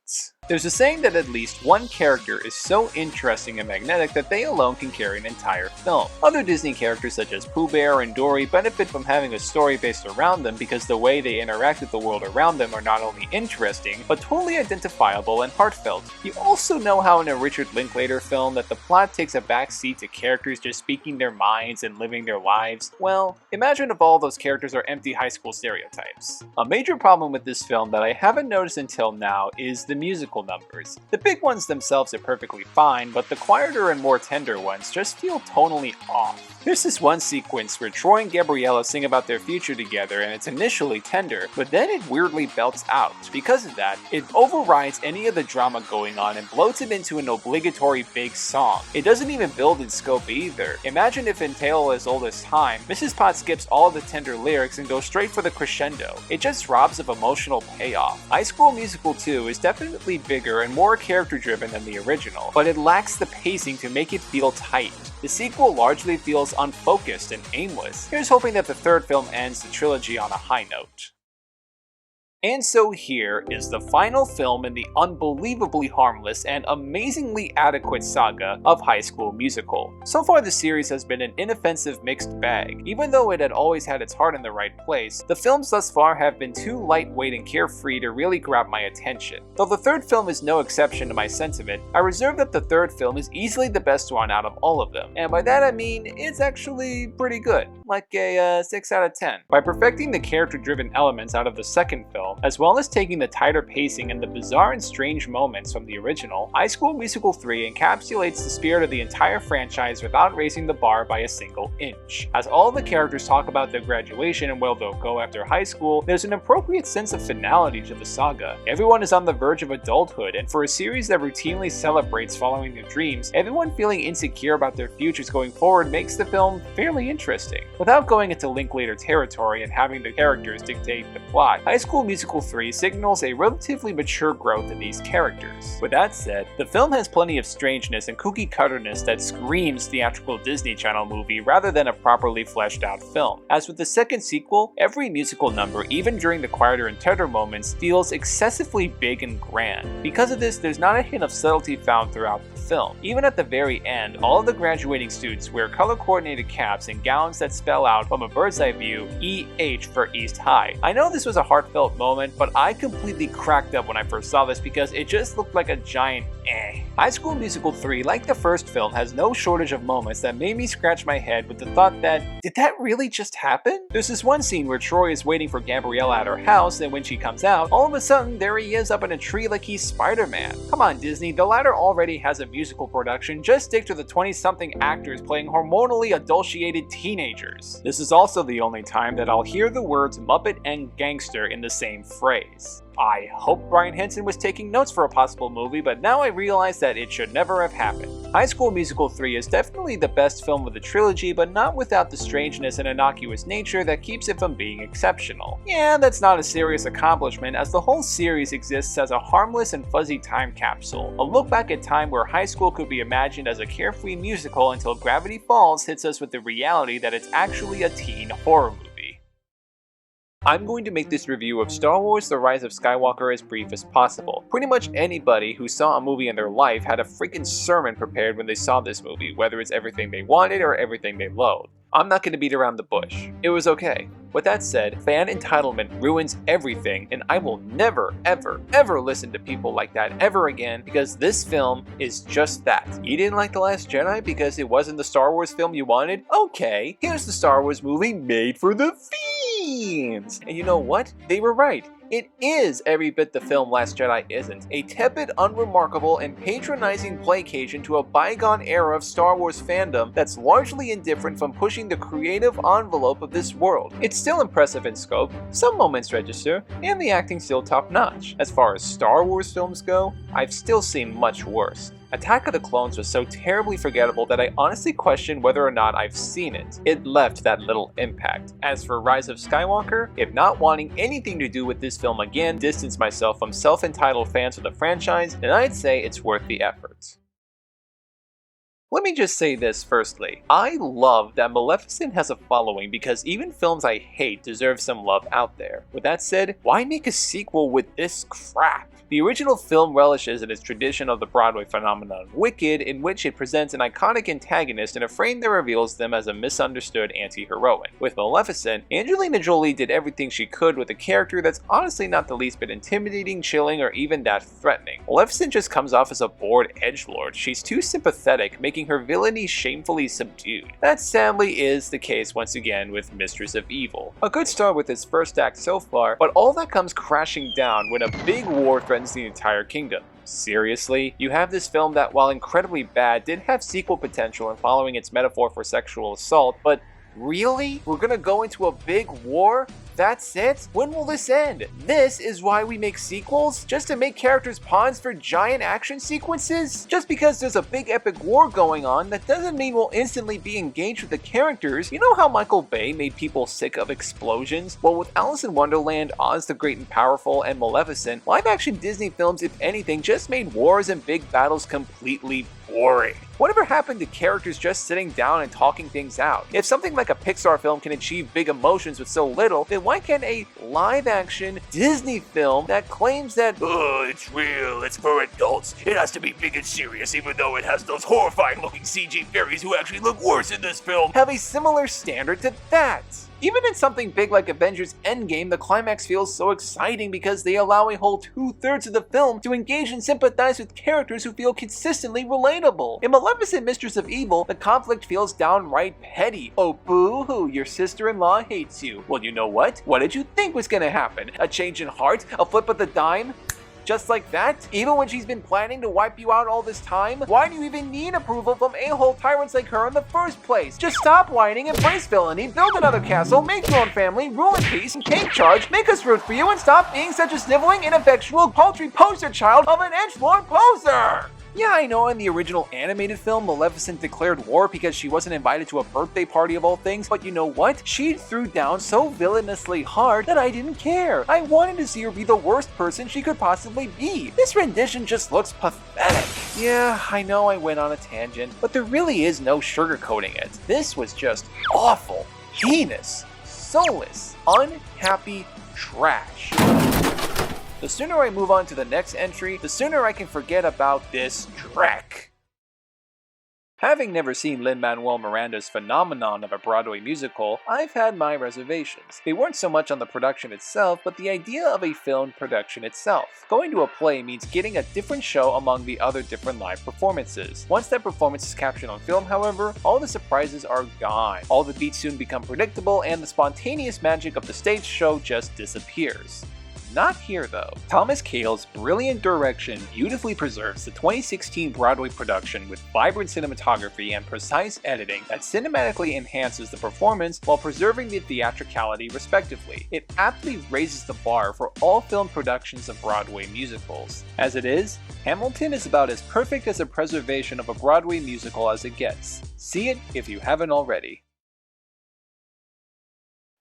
There's a saying that at least one character is so interesting and magnetic that they alone can carry an entire film. Other Disney characters such as Pooh Bear and Dory benefit from having a story based around them because the way they interact with the world around them are not only interesting, but totally identifiable and heartfelt. You also know how in a Richard Linklater film that the plot takes a backseat to characters just speaking their minds and living their lives? Well, imagine if all those characters are empty high school stereotypes. A major problem with this film that I haven't noticed until now is the musical numbers. The big ones themselves are perfectly fine, but the quieter and more tender ones just feel tonally off. There's this one sequence where Troy and Gabriella sing about their future together and it's initially tender, but then it weirdly belts out. Because of that, it overrides any of the drama going on and bloats it into an obligatory big song. It doesn't even build in scope either. Imagine if in Tale as Old as Time, Mrs. Potts skips all of the tender lyrics and goes straight for the crescendo. It just robs of emotional payoff. High School Musical 2 is definitely bigger and more character driven than the original, but it lacks the pacing to make it feel tight. The sequel largely feels unfocused and aimless. Here's hoping that the third film ends the trilogy on a high note. And so here is the final film in the unbelievably harmless and amazingly adequate saga of High School Musical. So far the series has been an inoffensive mixed bag. Even though it had always had its heart in the right place, the films thus far have been too lightweight and carefree to really grab my attention. Though the third film is no exception to my sentiment, I reserve that the third film is easily the best one out of all of them. And by that I mean, it's actually pretty good, like a 6 out of 10. By perfecting the character-driven elements out of the second film, as well as taking the tighter pacing and the bizarre and strange moments from the original, High School Musical 3 encapsulates the spirit of the entire franchise without raising the bar by a single inch. As all the characters talk about their graduation and where they'll go after high school, there's an appropriate sense of finality to the saga. Everyone is on the verge of adulthood, and for a series that routinely celebrates following their dreams, everyone feeling insecure about their futures going forward makes the film fairly interesting. Without going into Linklater territory and having the characters dictate the plot, High School Musical 3 signals a relatively mature growth in these characters. With that said, the film has plenty of strangeness and cookie cutterness that screams theatrical Disney Channel movie rather than a properly fleshed out film. As with the second sequel, every musical number, even during the quieter and tender moments, feels excessively big and grand. Because of this, there's not a hint of subtlety found throughout the film. Even at the very end, all of the graduating students wear color-coordinated caps and gowns that spell out from a bird's eye view, EH for East High. I know this was a heartfelt moment, but I completely cracked up when I first saw this because it just looked like a giant eh. High School Musical 3, like the first film, has no shortage of moments that made me scratch my head with the thought that, did that really just happen? There's this one scene where Troy is waiting for Gabriella at her house, and when she comes out, all of a sudden there he is up in a tree like he's Spider-Man. Come on Disney, the latter already has a musical production, just stick to the 20-something actors playing hormonally adulterated teenagers. This is also the only time that I'll hear the words Muppet and gangster in the same phrase. I hope Brian Henson was taking notes for a possible movie, but now I realize that it should never have happened. High School Musical 3 is definitely the best film of the trilogy, but not without the strangeness and innocuous nature that keeps it from being exceptional. Yeah, that's not a serious accomplishment, as the whole series exists as a harmless and fuzzy time capsule, a look back at time where high school could be imagined as a carefree musical until Gravity Falls hits us with the reality that it's actually a teen horror movie. I'm going to make this review of Star Wars: The Rise of Skywalker as brief as possible. Pretty much anybody who saw a movie in their life had a freaking sermon prepared when they saw this movie, whether it's everything they wanted or everything they loathed. I'm not going to beat around the bush. It was okay. With that said, fan entitlement ruins everything, and I will never, ever, ever listen to people like that ever again, because this film is just that. You didn't like The Last Jedi because it wasn't the Star Wars film you wanted? Okay, here's the Star Wars movie made for the fiends! And you know what? They were right. It is every bit the film Last Jedi isn't. A tepid, unremarkable, and patronizing placation to a bygone era of Star Wars fandom that's largely indifferent from pushing the creative envelope of this world. It's still impressive in scope, some moments register, and the acting's still top-notch. As far as Star Wars films go, I've still seen much worse. Attack of the Clones was so terribly forgettable that I honestly question whether or not I've seen it. It left that little impact. As for Rise of Skywalker, if not wanting anything to do with this film again, distance myself from self-entitled fans of the franchise, then I'd say it's worth the effort. Let me just say this firstly. I love that Maleficent has a following because even films I hate deserve some love out there. With that said, why make a sequel with this crap? The original film relishes in its tradition of the Broadway phenomenon Wicked, in which it presents an iconic antagonist in a frame that reveals them as a misunderstood anti-heroine. With Maleficent, Angelina Jolie did everything she could with a character that's honestly not the least bit intimidating, chilling, or even that threatening. Maleficent just comes off as a bored edgelord. She's too sympathetic, making her villainy shamefully subdued. That sadly is the case once again with Mistress of Evil. A good start with its first act so far, but all that comes crashing down when a big war threatens the entire kingdom. Seriously? You have this film that, while incredibly bad, did have sequel potential in following its metaphor for sexual assault, but really? We're gonna go into a big war? That's it? When will this end? This is why we make sequels? Just to make characters pawns for giant action sequences? Just because there's a big epic war going on, that doesn't mean we'll instantly be engaged with the characters. You know how Michael Bay made people sick of explosions? Well, with Alice in Wonderland, Oz the Great and Powerful, and Maleficent, live-action Disney films, if anything, just made wars and big battles completely boring. Whatever happened to characters just sitting down and talking things out? If something like a Pixar film can achieve big emotions with so little, then why can't a live-action Disney film that claims that, oh, it's real, it's for adults, it has to be big and serious even though it has those horrifying-looking CG fairies who actually look worse in this film, have a similar standard to that? Even in something big like Avengers Endgame, the climax feels so exciting because they allow a whole 2/3 of the film to engage and sympathize with characters who feel consistently relatable. In Maleficent, Mistress of Evil, the conflict feels downright petty. Oh boo-hoo, your sister-in-law hates you. Well, you know what? What did you think was gonna happen? A change in heart? A flip of the dime? Just like that? Even when she's been planning to wipe you out all this time? Why do you even need approval from a-hole tyrants like her in the first place? Just stop whining, embrace villainy, build another castle, make your own family, rule in peace, and take charge, make us root for you, and stop being such a sniveling, ineffectual, paltry poster child of an edgelord poser! Yeah, I know in the original animated film, Maleficent declared war because she wasn't invited to a birthday party of all things, but you know what? She threw down so villainously hard that I didn't care. I wanted to see her be the worst person she could possibly be. This rendition just looks pathetic. Yeah, I know I went on a tangent, but there really is no sugarcoating it. This was just awful, heinous, soulless, unhappy trash. The sooner I move on to the next entry, the sooner I can forget about this trek. Having never seen Lin-Manuel Miranda's phenomenon of a Broadway musical, I've had my reservations. They weren't so much on the production itself, but the idea of a film production itself. Going to a play means getting a different show among the other different live performances. Once that performance is captured on film, however, all the surprises are gone. All the beats soon become predictable, and the spontaneous magic of the stage show just disappears. Not here though. Thomas Kahle's brilliant direction beautifully preserves the 2016 Broadway production with vibrant cinematography and precise editing that cinematically enhances the performance while preserving the theatricality respectively. It aptly raises the bar for all film productions of Broadway musicals. As it is, Hamilton is about as perfect as a preservation of a Broadway musical as it gets. See it if you haven't already.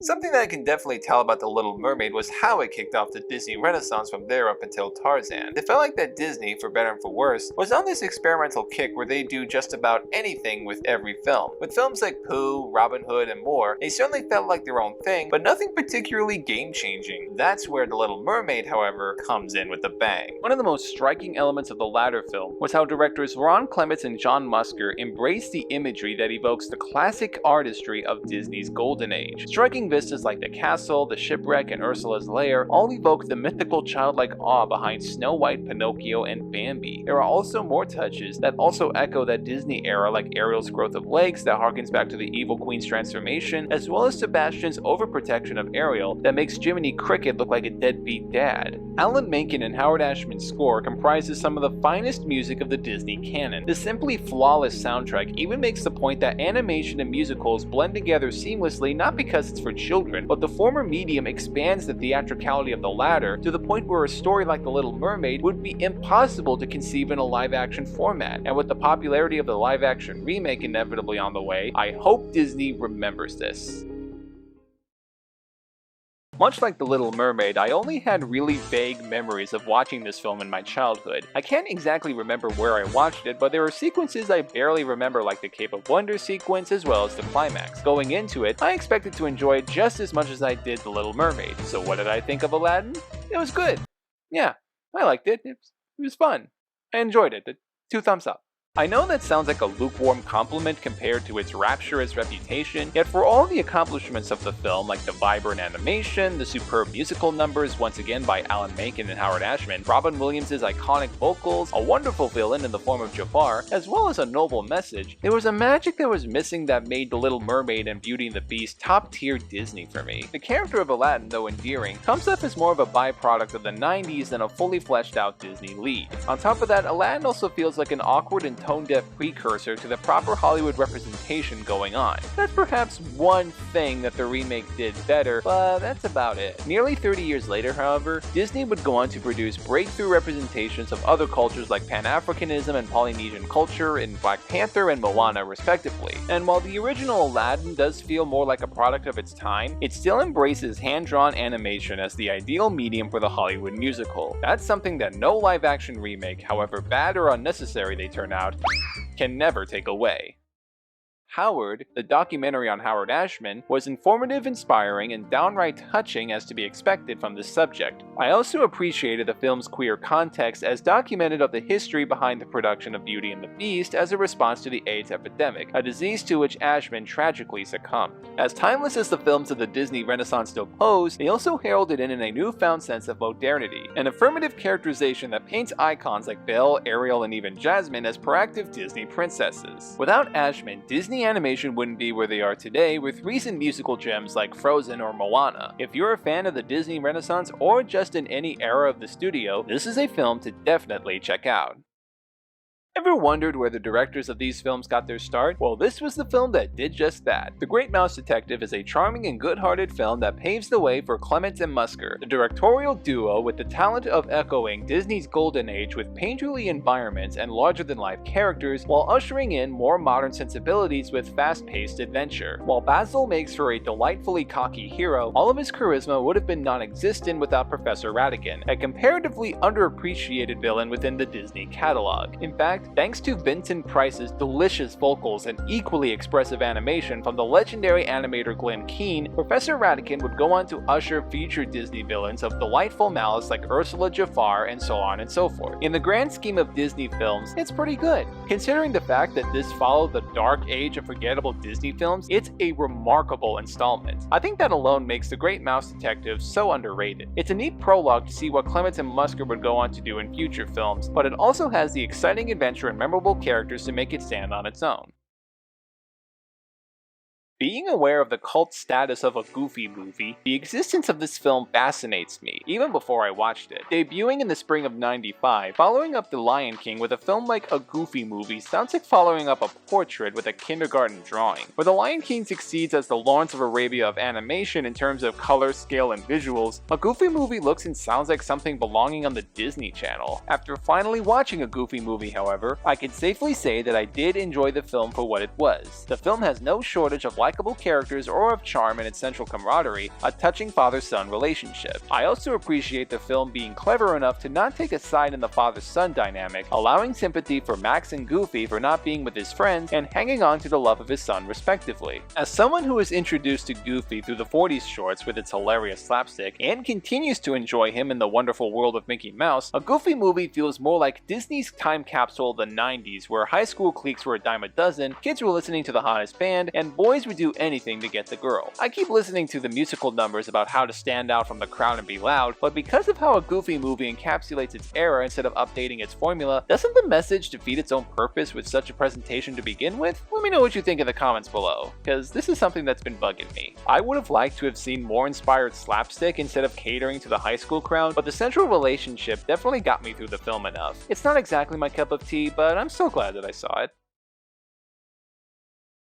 Something that I can definitely tell about The Little Mermaid was how it kicked off the Disney Renaissance from there up until Tarzan. It felt like that Disney, for better and for worse, was on this experimental kick where they do just about anything with every film. With films like Pooh, Robin Hood, and more, they certainly felt like their own thing, but nothing particularly game-changing. That's where The Little Mermaid, however, comes in with a bang. One of the most striking elements of the latter film was how directors Ron Clements and John Musker embraced the imagery that evokes the classic artistry of Disney's golden age. Striking vistas like the castle, the shipwreck, and Ursula's lair all evoke the mythical childlike awe behind Snow White, Pinocchio, and Bambi. There are also more touches that also echo that Disney era, like Ariel's growth of legs that harkens back to the evil queen's transformation, as well as Sebastian's overprotection of Ariel that makes Jiminy Cricket look like a deadbeat dad. Alan Menken and Howard Ashman's score comprises some of the finest music of the Disney canon. The simply flawless soundtrack even makes the point that animation and musicals blend together seamlessly, not because it's for children, but the former medium expands the theatricality of the latter to the point where a story like The Little Mermaid would be impossible to conceive in a live-action format. And with the popularity of the live-action remake inevitably on the way, I hope Disney remembers this. Much like The Little Mermaid, I only had really vague memories of watching this film in my childhood. I can't exactly remember where I watched it, but there are sequences I barely remember, like the Cape of Wonders sequence as well as the climax. Going into it, I expected to enjoy it just as much as I did The Little Mermaid. So what did I think of Aladdin? It was good. Yeah, I liked it. It was fun. I enjoyed it. 2 thumbs up. I know that sounds like a lukewarm compliment compared to its rapturous reputation, yet for all the accomplishments of the film, like the vibrant animation, the superb musical numbers once again by Alan Menken and Howard Ashman, Robin Williams' iconic vocals, a wonderful villain in the form of Jafar, as well as a noble message, there was a magic that was missing that made The Little Mermaid and Beauty and the Beast top-tier Disney for me. The character of Aladdin, though endearing, comes up as more of a byproduct of the 90s than a fully fleshed out Disney lead. On top of that, Aladdin also feels like an awkward and tone-deaf precursor to the proper Hollywood representation going on. That's perhaps one thing that the remake did better, but that's about it. Nearly 30 years later, however, Disney would go on to produce breakthrough representations of other cultures like Pan-Africanism and Polynesian culture in Black Panther and Moana respectively. And while the original Aladdin does feel more like a product of its time, it still embraces hand-drawn animation as the ideal medium for the Hollywood musical. That's something that no live-action remake, however bad or unnecessary they turn out, can never take away. Howard, the documentary on Howard Ashman, was informative, inspiring, and downright touching as to be expected from this subject. I also appreciated the film's queer context as documented of the history behind the production of Beauty and the Beast as a response to the AIDS epidemic, a disease to which Ashman tragically succumbed. As timeless as the films of the Disney Renaissance still pose, they also heralded in a newfound sense of modernity, an affirmative characterization that paints icons like Belle, Ariel, and even Jasmine as proactive Disney princesses. Without Ashman, Disney animation wouldn't be where they are today with recent musical gems like Frozen or Moana. If you're a fan of the Disney Renaissance or just in any era of the studio, this is a film to definitely check out. Ever wondered where the directors of these films got their start? Well, this was the film that did just that. The Great Mouse Detective is a charming and good-hearted film that paves the way for Clements and Musker, the directorial duo with the talent of echoing Disney's golden age with painterly environments and larger-than-life characters while ushering in more modern sensibilities with fast-paced adventure. While Basil makes for a delightfully cocky hero, all of his charisma would have been non-existent without Professor Ratigan, a comparatively underappreciated villain within the Disney catalog. In fact, thanks to Vincent Price's delicious vocals and equally expressive animation from the legendary animator Glenn Keane, Professor Ratigan would go on to usher future Disney villains of delightful malice like Ursula, Jafar, and so on and so forth. In the grand scheme of Disney films, it's pretty good. Considering the fact that this followed the dark age of forgettable Disney films, it's a remarkable installment. I think that alone makes The Great Mouse Detective so underrated. It's a neat prologue to see what Clements and Musker would go on to do in future films, but it also has the exciting adventure and memorable characters to make it stand on its own. Being aware of the cult status of a Goofy movie, the existence of this film fascinates me, even before I watched it. Debuting in the spring of '95, following up The Lion King with a film like a Goofy movie sounds like following up a portrait with a kindergarten drawing. Where The Lion King succeeds as the Lawrence of Arabia of animation in terms of color, scale, and visuals, a Goofy movie looks and sounds like something belonging on the Disney Channel. After finally watching a Goofy movie, however, I can safely say that I did enjoy the film for what it was. The film has no shortage of likable characters or of charm in its central camaraderie, a touching father-son relationship. I also appreciate the film being clever enough to not take a side in the father-son dynamic, allowing sympathy for Max and Goofy for not being with his friends and hanging on to the love of his son respectively. As someone who was introduced to Goofy through the 40s shorts with its hilarious slapstick and continues to enjoy him in the wonderful world of Mickey Mouse, a Goofy movie feels more like Disney's time capsule of the 90s where high school cliques were a dime a dozen, kids were listening to the hottest band, and boys would do anything to get the girl. I keep listening to the musical numbers about how to stand out from the crowd and be loud, but because of how a Goofy movie encapsulates its era instead of updating its formula, doesn't the message defeat its own purpose with such a presentation to begin with? Let me know what you think in the comments below, because this is something that's been bugging me. I would have liked to have seen more inspired slapstick instead of catering to the high school crowd, but the central relationship definitely got me through the film enough. It's not exactly my cup of tea, but I'm so glad that I saw it.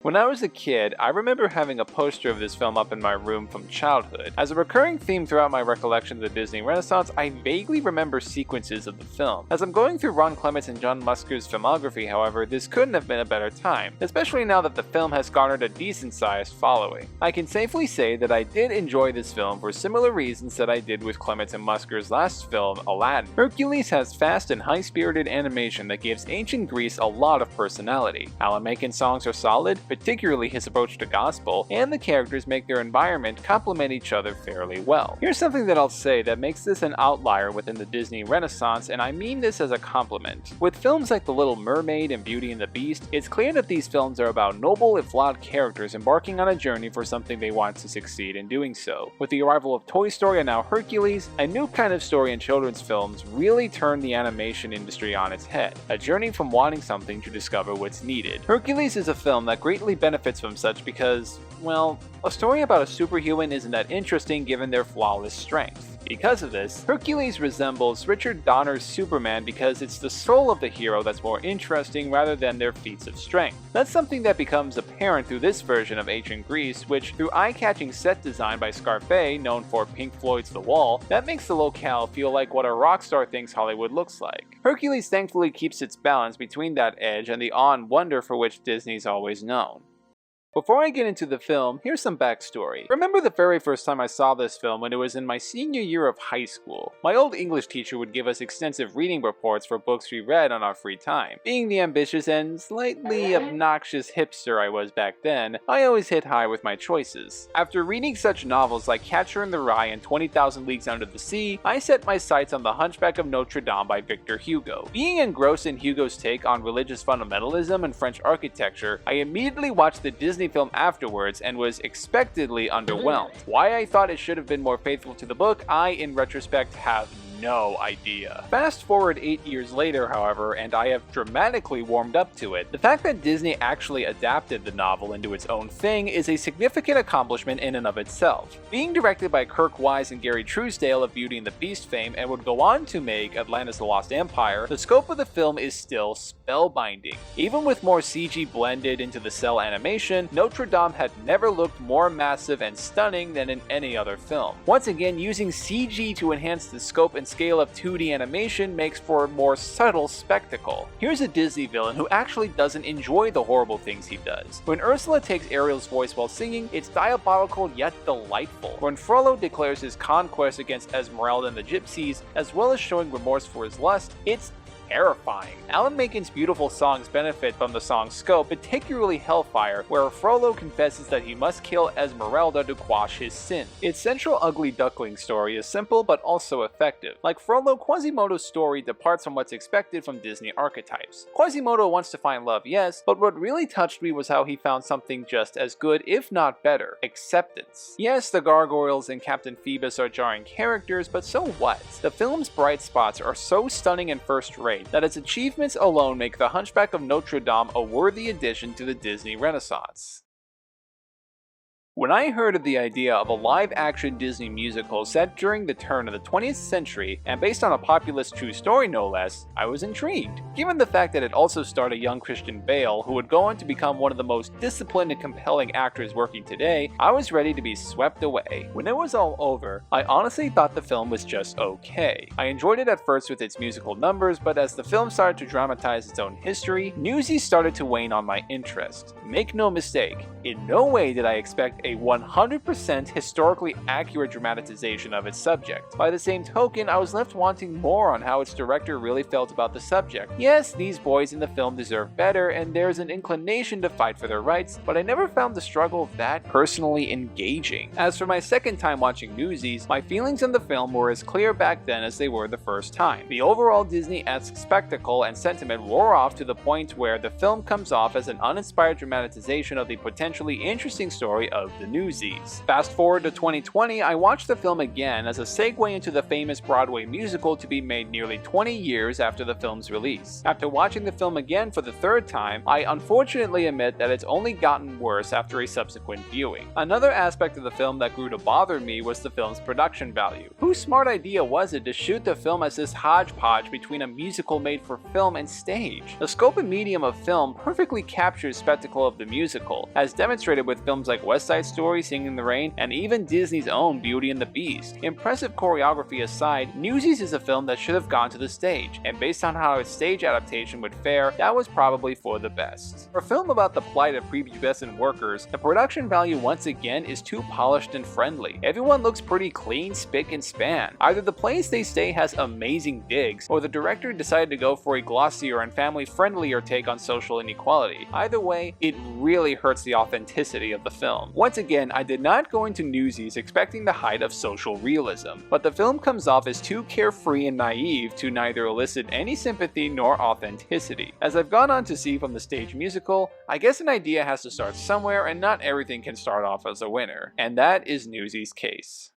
When I was a kid, I remember having a poster of this film up in my room from childhood. As a recurring theme throughout my recollection of the Disney Renaissance, I vaguely remember sequences of the film. As I'm going through Ron Clements and John Musker's filmography, however, this couldn't have been a better time, especially now that the film has garnered a decent-sized following. I can safely say that I did enjoy this film for similar reasons that I did with Clements and Musker's last film, Aladdin. Hercules has fast and high-spirited animation that gives ancient Greece a lot of personality. Alan Menken's songs are solid, particularly his approach to gospel, and the characters make their environment complement each other fairly well. Here's something that I'll say that makes this an outlier within the Disney Renaissance, and I mean this as a compliment. With films like The Little Mermaid and Beauty and the Beast, it's clear that these films are about noble if flawed characters embarking on a journey for something they want to succeed in doing so. With the arrival of Toy Story and now Hercules, a new kind of story in children's films really turned the animation industry on its head, a journey from wanting something to discover what's needed. Hercules is a film that greatly benefits from such because, well, a story about a superhuman isn't that interesting given their flawless strength. Because of this, Hercules resembles Richard Donner's Superman because it's the soul of the hero that's more interesting rather than their feats of strength. That's something that becomes apparent through this version of ancient Greece, which, through eye-catching set design by Scarfe, known for Pink Floyd's The Wall, that makes the locale feel like what a rock star thinks Hollywood looks like. Hercules thankfully keeps its balance between that edge and the awe and wonder for which Disney's always known. Before I get into the film, here's some backstory. Remember the very first time I saw this film when it was in my senior year of high school. My old English teacher would give us extensive reading reports for books we read on our free time. Being the ambitious and slightly obnoxious hipster I was back then, I always hit high with my choices. After reading such novels like Catcher in the Rye and 20,000 Leagues Under the Sea, I set my sights on The Hunchback of Notre Dame by Victor Hugo. Being engrossed in Hugo's take on religious fundamentalism and French architecture, I immediately watched the Disney film afterwards and was expectedly underwhelmed. Why I thought it should have been more faithful to the book, I, in retrospect, have no idea. Fast forward 8 years later, however, and I have dramatically warmed up to it. The fact that Disney actually adapted the novel into its own thing is a significant accomplishment in and of itself. Being directed by Kirk Wise and Gary Truesdale of Beauty and the Beast fame and would go on to make Atlantis: The Lost Empire, the scope of the film is still spellbinding. Even with more CG blended into the cell animation, Notre Dame had never looked more massive and stunning than in any other film. Once again, using CG to enhance the scope and scale of 2D animation makes for a more subtle spectacle. Here's a Disney villain who actually doesn't enjoy the horrible things he does. When Ursula takes Ariel's voice while singing, it's diabolical yet delightful. When Frollo declares his conquest against Esmeralda and the Gypsies, as well as showing remorse for his lust, it's terrifying. Alan Menken's beautiful songs benefit from the song's scope, particularly Hellfire, where Frollo confesses that he must kill Esmeralda to quash his sin. Its central ugly duckling story is simple but also effective. Like Frollo, Quasimodo's story departs from what's expected from Disney archetypes. Quasimodo wants to find love, yes, but what really touched me was how he found something just as good, if not better: acceptance. Yes, the gargoyles and Captain Phoebus are jarring characters, but so what? The film's bright spots are so stunning and first-rate that its achievements alone make The Hunchback of Notre Dame a worthy addition to the Disney Renaissance. When I heard of the idea of a live-action Disney musical set during the turn of the 20th century, and based on a populist true story no less, I was intrigued. Given the fact that it also starred a young Christian Bale, who would go on to become one of the most disciplined and compelling actors working today, I was ready to be swept away. When it was all over, I honestly thought the film was just okay. I enjoyed it at first with its musical numbers, but as the film started to dramatize its own history, Newsies started to wane on my interest. Make no mistake, in no way did I expect a 100% historically accurate dramatization of its subject. By the same token, I was left wanting more on how its director really felt about the subject. Yes, these boys in the film deserve better, and there's an inclination to fight for their rights, but I never found the struggle that personally engaging. As for my second time watching Newsies, my feelings on the film were as clear back then as they were the first time. The overall Disney-esque spectacle and sentiment wore off to the point where the film comes off as an uninspired dramatization of the potentially interesting story of the Newsies. Fast forward to 2020, I watched the film again as a segue into the famous Broadway musical to be made nearly 20 years after the film's release. After watching the film again for the third time, I unfortunately admit that it's only gotten worse after a subsequent viewing. Another aspect of the film that grew to bother me was the film's production value. Whose smart idea was it to shoot the film as this hodgepodge between a musical made for film and stage? The scope and medium of film perfectly captures spectacle of the musical, as demonstrated with films like West Side Side Story, Singing in the Rain, and even Disney's own Beauty and the Beast. Impressive choreography aside, Newsies is a film that should have gone to the stage, and based on how its stage adaptation would fare, that was probably for the best. For a film about the plight of prepubescent workers, the production value once again is too polished and friendly. Everyone looks pretty clean, spick and span. Either the place they stay has amazing digs, or the director decided to go for a glossier and family-friendlier take on social inequality. Either way, it really hurts the authenticity of the film. Once again, I did not go into Newsies expecting the height of social realism, but the film comes off as too carefree and naive to neither elicit any sympathy nor authenticity. As I've gone on to see from the stage musical, I guess an idea has to start somewhere and not everything can start off as a winner, and that is Newsies' case.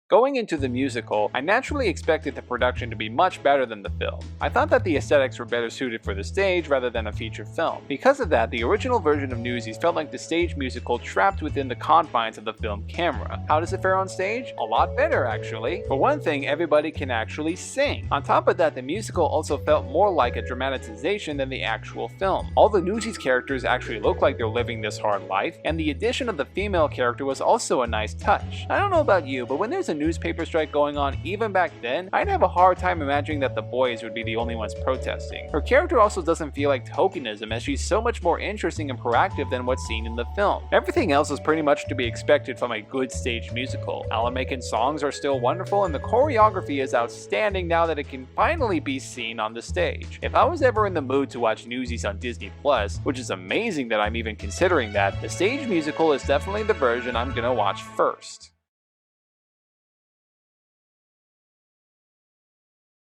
Going into the musical, I naturally expected the production to be much better than the film. I thought that the aesthetics were better suited for the stage rather than a feature film. Because of that, the original version of Newsies felt like the stage musical trapped within the confines of the film camera. How does it fare on stage? A lot better, actually. For one thing, everybody can actually sing. On top of that, the musical also felt more like a dramatization than the actual film. All the Newsies characters actually look like they're living this hard life, and the addition of the female character was also a nice touch. I don't know about you, but when there's a newspaper strike going on even back then, I'd have a hard time imagining that the boys would be the only ones protesting. Her character also doesn't feel like tokenism, as she's so much more interesting and proactive than what's seen in the film. Everything else is pretty much to be expected from a good stage musical. Alan songs are still wonderful, and the choreography is outstanding now that it can finally be seen on the stage. If I was ever in the mood to watch Newsies on Disney+, which is amazing that I'm even considering that, the stage musical is definitely the version I'm gonna watch first.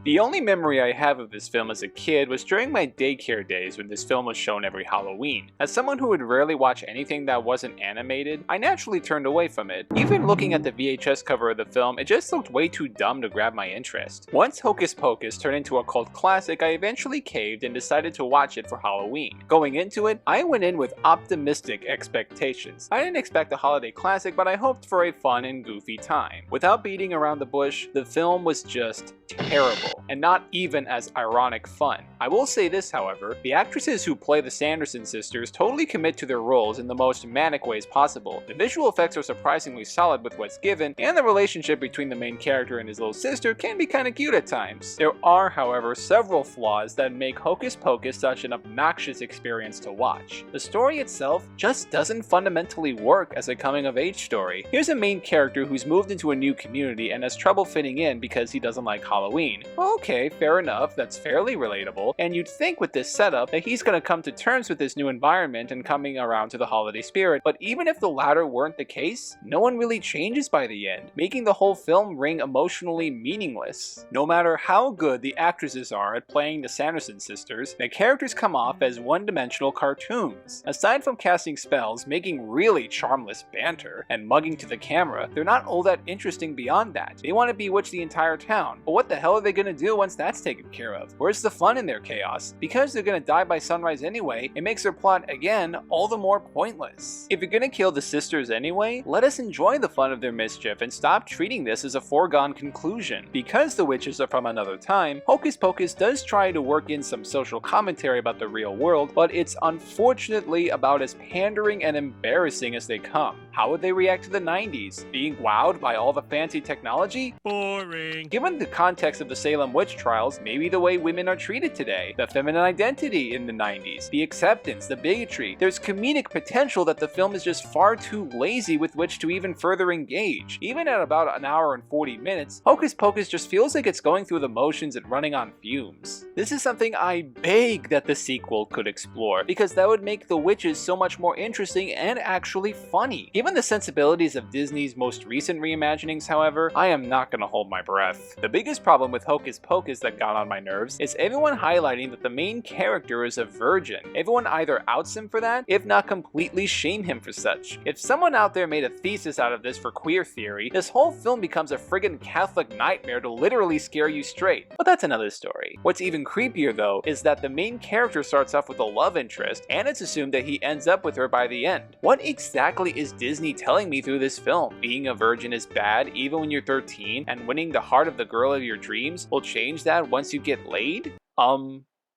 The only memory I have of this film as a kid was during my daycare days when this film was shown every Halloween. As someone who would rarely watch anything that wasn't animated, I naturally turned away from it. Even looking at the VHS cover of the film, it just looked way too dumb to grab my interest. Once Hocus Pocus turned into a cult classic, I eventually caved and decided to watch it for Halloween. Going into it, I went in with optimistic expectations. I didn't expect a holiday classic, but I hoped for a fun and goofy time. Without beating around the bush, the film was just terrible, and not even as ironic fun. I will say this, however, the actresses who play the Sanderson sisters totally commit to their roles in the most manic ways possible. The visual effects are surprisingly solid with what's given, and the relationship between the main character and his little sister can be kinda cute at times. There are, however, several flaws that make Hocus Pocus such an obnoxious experience to watch. The story itself just doesn't fundamentally work as a coming-of-age story. Here's a main character who's moved into a new community and has trouble fitting in because he doesn't like Halloween. Okay, fair enough, that's fairly relatable, and you'd think with this setup that he's gonna come to terms with this new environment and coming around to the holiday spirit, but even if the latter weren't the case, no one really changes by the end, making the whole film ring emotionally meaningless. No matter how good the actresses are at playing the Sanderson sisters, the characters come off as one-dimensional cartoons. Aside from casting spells, making really charmless banter, and mugging to the camera, they're not all that interesting beyond that. They want to bewitch the entire town, but what the hell are they gonna do once that's taken care of? Where's the fun in their chaos? Because they're gonna die by sunrise anyway, it makes their plot, again, all the more pointless. If you're gonna kill the sisters anyway, let us enjoy the fun of their mischief and stop treating this as a foregone conclusion. Because the witches are from another time, Hocus Pocus does try to work in some social commentary about the real world, but it's unfortunately about as pandering and embarrassing as they come. How would they react to the 90s? Being wowed by all the fancy technology? Boring. Given the context of the Salem witch trials, maybe the way women are treated today, the feminine identity in the 90s, the acceptance, the bigotry, there's comedic potential that the film is just far too lazy with which to even further engage. Even at about an hour and 40 minutes, Hocus Pocus just feels like it's going through the motions and running on fumes. This is something I beg that the sequel could explore, because that would make the witches so much more interesting and actually funny. Given the sensibilities of Disney's most recent reimaginings, however, I am not gonna hold my breath. The biggest problem with Hocus Pocus that got on my nerves is everyone highlighting that the main character is a virgin. Everyone either outs him for that, if not completely shame him for such. If someone out there made a thesis out of this for queer theory, this whole film becomes a friggin' Catholic nightmare to literally scare you straight. But that's another story. What's even creepier though is that the main character starts off with a love interest, and it's assumed that he ends up with her by the end. What exactly is Disney telling me through this film? Being a virgin is bad even when you're 13, and winning the heart of the girl of your dreams will change that once you get laid?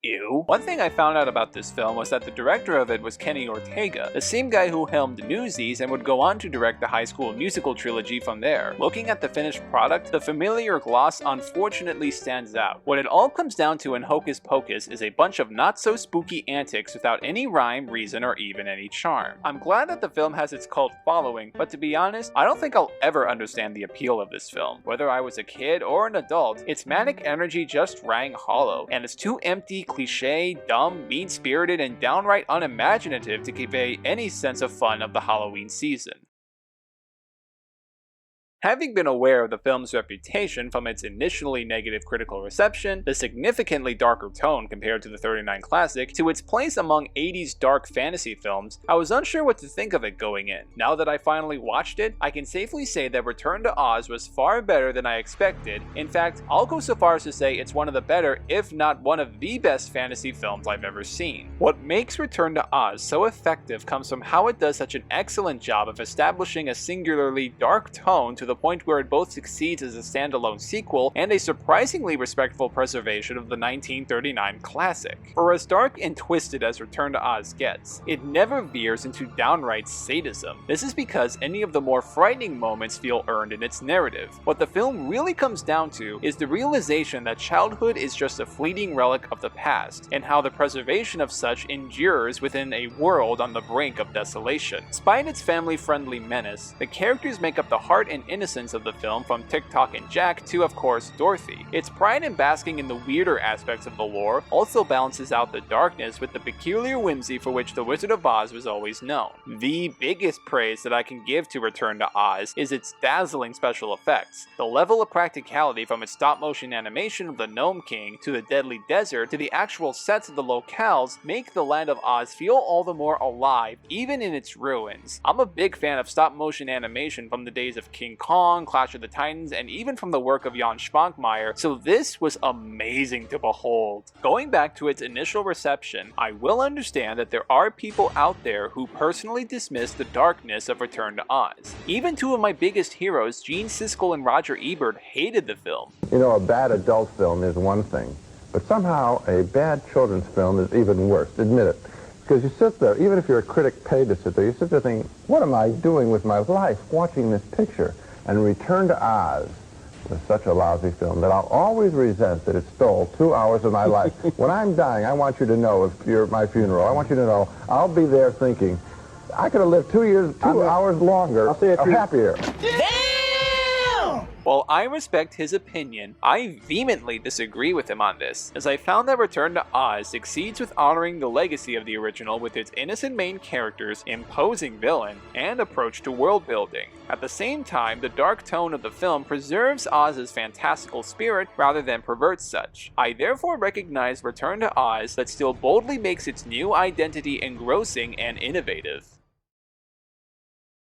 Ew. One thing I found out about this film was that the director of it was Kenny Ortega, the same guy who helmed Newsies and would go on to direct the High School Musical trilogy from there. Looking at the finished product, the familiar gloss unfortunately stands out. What it all comes down to in Hocus Pocus is a bunch of not-so-spooky antics without any rhyme, reason, or even any charm. I'm glad that the film has its cult following, but to be honest, I don't think I'll ever understand the appeal of this film. Whether I was a kid or an adult, its manic energy just rang hollow, and it's too empty, cliche, dumb, mean-spirited, and downright unimaginative to convey any sense of fun of the Halloween season. Having been aware of the film's reputation from its initially negative critical reception, the significantly darker tone compared to the '39 classic, to its place among 80s dark fantasy films, I was unsure what to think of it going in. Now that I finally watched it, I can safely say that Return to Oz was far better than I expected. In fact, I'll go so far as to say it's one of the better, if not one of the best fantasy films I've ever seen. What makes Return to Oz so effective comes from how it does such an excellent job of establishing a singularly dark tone to the point where it both succeeds as a standalone sequel and a surprisingly respectful preservation of the 1939 classic. For as dark and twisted as Return to Oz gets, it never veers into downright sadism. This is because any of the more frightening moments feel earned in its narrative. What the film really comes down to is the realization that childhood is just a fleeting relic of the past, and how the preservation of such endures within a world on the brink of desolation. Despite its family-friendly menace, the characters make up the heart and innocence of the film, from Tick-Tock and Jack to, of course, Dorothy. Its pride in basking in the weirder aspects of the lore also balances out the darkness with the peculiar whimsy for which the Wizard of Oz was always known. The biggest praise that I can give to Return to Oz is its dazzling special effects. The level of practicality, from its stop-motion animation of the Gnome King to the Deadly Desert to the actual sets of the locales, make the Land of Oz feel all the more alive, even in its ruins. I'm a big fan of stop-motion animation from the days of King Kong, Clash of the Titans, and even from the work of Jan Schwankmeyer, so this was amazing to behold. Going back to its initial reception, I will understand that there are people out there who personally dismiss the darkness of Return to Oz. Even two of my biggest heroes, Gene Siskel and Roger Ebert, hated the film. You know, a bad adult film is one thing, but somehow a bad children's film is even worse, admit it. Because you sit there, even if you're a critic paid to sit there, you sit there thinking, what am I doing with my life watching this picture? And Return to Oz was such a lousy film that I'll always resent that it stole 2 hours of my life. When I'm dying, I want you to know, if you're at my funeral, I want you to know I'll be there thinking, I could have lived 2 hours longer, or happier. While I respect his opinion, I vehemently disagree with him on this, as I found that Return to Oz succeeds with honoring the legacy of the original with its innocent main characters, imposing villain, and approach to world building. At the same time, the dark tone of the film preserves Oz's fantastical spirit rather than perverts such. I therefore recognize Return to Oz, but still boldly makes its new identity engrossing and innovative.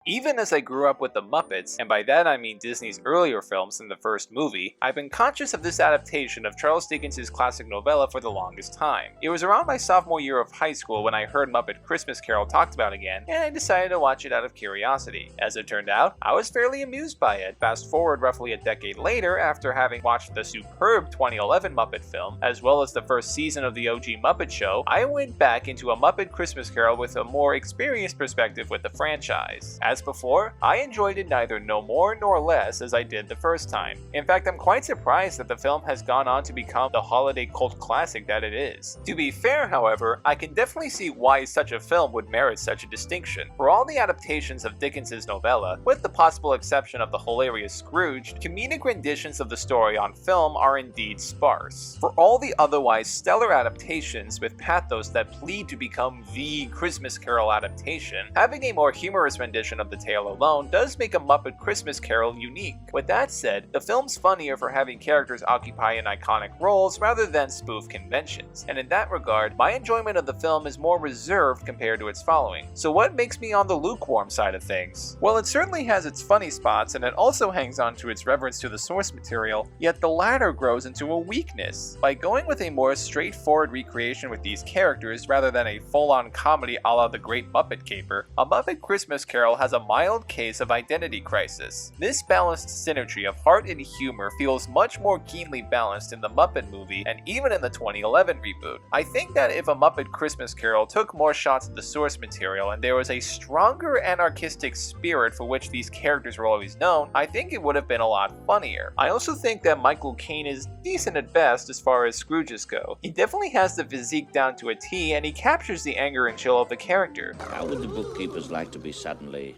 Even as I grew up with the Muppets, and by that I mean Disney's earlier films than the first movie, I've been conscious of this adaptation of Charles Dickens' classic novella for the longest time. It was around my sophomore year of high school when I heard Muppet Christmas Carol talked about again, and I decided to watch it out of curiosity. As it turned out, I was fairly amused by it. Fast forward roughly a decade later, after having watched the superb 2011 Muppet film, as well as the first season of the OG Muppet Show, I went back into a Muppet Christmas Carol with a more experienced perspective with the franchise. As before, I enjoyed it neither no more nor less as I did the first time. In fact, I'm quite surprised that the film has gone on to become the holiday cult classic that it is. To be fair, however, I can definitely see why such a film would merit such a distinction. For all the adaptations of Dickens' novella, with the possible exception of the hilarious Scrooge, comedic renditions of the story on film are indeed sparse. For all the otherwise stellar adaptations with pathos that plead to become the Christmas Carol adaptation, having a more humorous rendition of the tale alone does make A Muppet Christmas Carol unique. With that said, the film's funnier for having characters occupy in iconic roles rather than spoof conventions, and in that regard, my enjoyment of the film is more reserved compared to its following. So what makes me on the lukewarm side of things? Well, it certainly has its funny spots, and it also hangs on to its reverence to the source material, yet the latter grows into a weakness. By going with a more straightforward recreation with these characters rather than a full-on comedy a la The Great Muppet Caper, A Muppet Christmas Carol has a a mild case of identity crisis. This balanced synergy of heart and humor feels much more keenly balanced in the Muppet movie and even in the 2011 reboot. I think that if A Muppet Christmas Carol took more shots at the source material and there was a stronger anarchistic spirit for which these characters were always known, I think it would have been a lot funnier. I also think that Michael Caine is decent at best as far as Scrooges go. He definitely has the physique down to a T, and he captures the anger and chill of the character. How would the bookkeepers like to be suddenly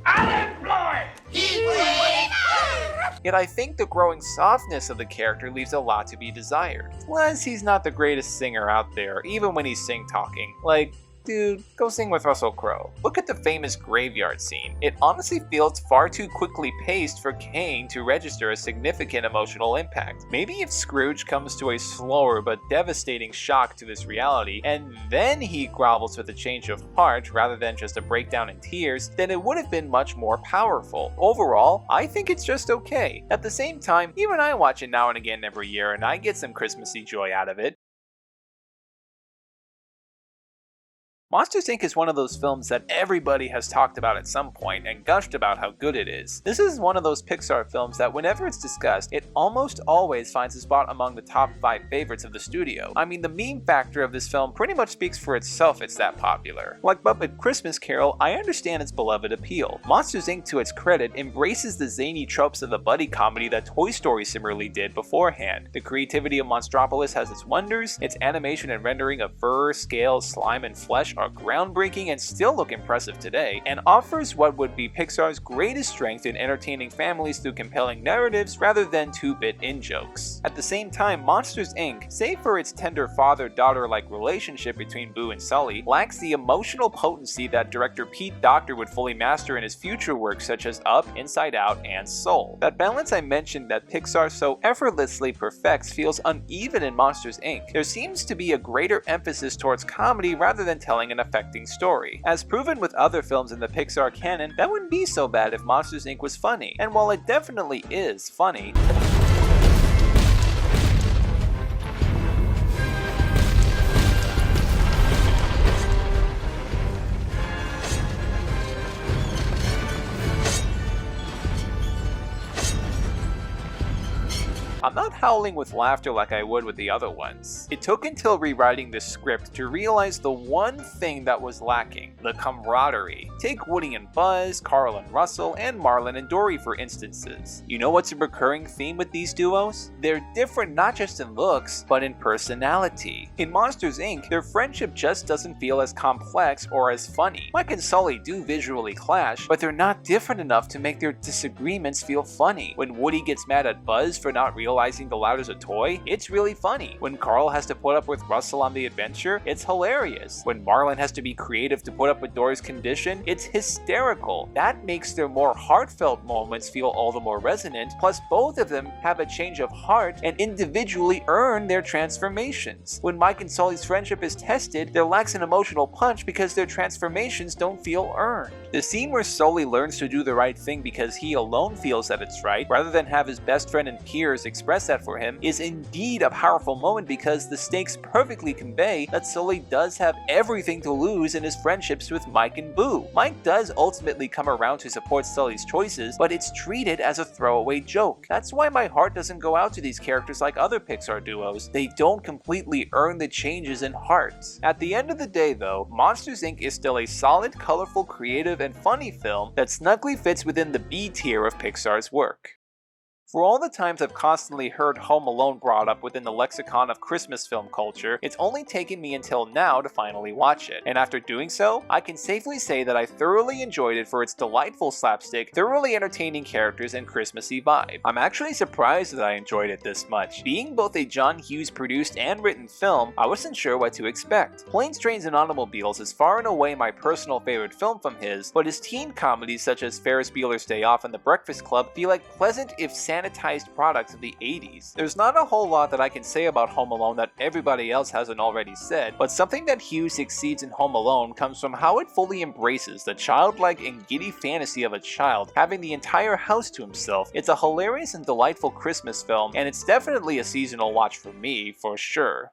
Unemployed! Yet I think the growing softness of the character leaves a lot to be desired. Plus, he's not the greatest singer out there, even when he's sing-talking. Like, dude, go sing with Russell Crowe. Look at the famous graveyard scene. It honestly feels far too quickly paced for Caine to register a significant emotional impact. Maybe if Scrooge comes to a slower but devastating shock to this reality, and then he grovels with a change of heart rather than just a breakdown in tears, then it would have been much more powerful. Overall, I think it's just okay. At the same time, even I watch it now and again every year, and I get some Christmassy joy out of it. Monsters, Inc. is one of those films that everybody has talked about at some point and gushed about how good it is. This is one of those Pixar films that whenever it's discussed, it almost always finds a spot among the top 5 favorites of the studio. I mean, the meme factor of this film pretty much speaks for itself, it's that popular. Like Muppet Christmas Carol, I understand its beloved appeal. Monsters, Inc., to its credit, embraces the zany tropes of the buddy comedy that Toy Story similarly did beforehand. The creativity of Monstropolis has its wonders, its animation and rendering of fur, scales, slime, and flesh are groundbreaking and still look impressive today, and offers what would be Pixar's greatest strength in entertaining families through compelling narratives rather than 2-bit in-jokes. At the same time, Monsters, Inc., save for its tender father-daughter-like relationship between Boo and Sully, lacks the emotional potency that director Pete Docter would fully master in his future works such as Up, Inside Out, and Soul. That balance I mentioned that Pixar so effortlessly perfects feels uneven in Monsters, Inc. There seems to be a greater emphasis towards comedy rather than telling an affecting story. As proven with other films in the Pixar canon, that wouldn't be so bad if Monsters, Inc. was funny, and while it definitely is funny, I'm not howling with laughter like I would with the other ones. It took until rewriting this script to realize the one thing that was lacking: the camaraderie. Take Woody and Buzz, Carl and Russell, and Marlin and Dory for instances. You know what's a recurring theme with these duos? They're different not just in looks, but in personality. In Monsters, Inc., their friendship just doesn't feel as complex or as funny. Mike and Sully do visually clash, but they're not different enough to make their disagreements feel funny. When Woody gets mad at Buzz for not realizing the louder's a toy, it's really funny. When Carl has to put up with Russell on the adventure, it's hilarious. When Marlin has to be creative to put up with Dory's condition, it's hysterical. That makes their more heartfelt moments feel all the more resonant, plus both of them have a change of heart and individually earn their transformations. When Mike and Sully's friendship is tested, there lacks an emotional punch because their transformations don't feel earned. The scene where Sully learns to do the right thing because he alone feels that it's right, rather than have his best friend and peers express that for him, is indeed a powerful moment because the stakes perfectly convey that Sully does have everything to lose in his friendships with Mike and Boo. Mike does ultimately come around to support Sully's choices, but it's treated as a throwaway joke. That's why my heart doesn't go out to these characters like other Pixar duos. They don't completely earn the changes in heart. At the end of the day though, Monsters, Inc. is still a solid, colorful, creative, and funny film that snugly fits within the B tier of Pixar's work. For all the times I've constantly heard Home Alone brought up within the lexicon of Christmas film culture, it's only taken me until now to finally watch it. And after doing so, I can safely say that I thoroughly enjoyed it for its delightful slapstick, thoroughly entertaining characters, and Christmassy vibe. I'm actually surprised that I enjoyed it this much. Being both a John Hughes produced and written film, I wasn't sure what to expect. Planes, Trains, and Automobiles is far and away my personal favorite film from his, but his teen comedies such as Ferris Bueller's Day Off and The Breakfast Club feel like pleasant if sanitized products of the 80s. There's not a whole lot that I can say about Home Alone that everybody else hasn't already said, but something that Hughes exceeds in Home Alone comes from how it fully embraces the childlike and giddy fantasy of a child having the entire house to himself. It's a hilarious and delightful Christmas film, and it's definitely a seasonal watch for me, for sure.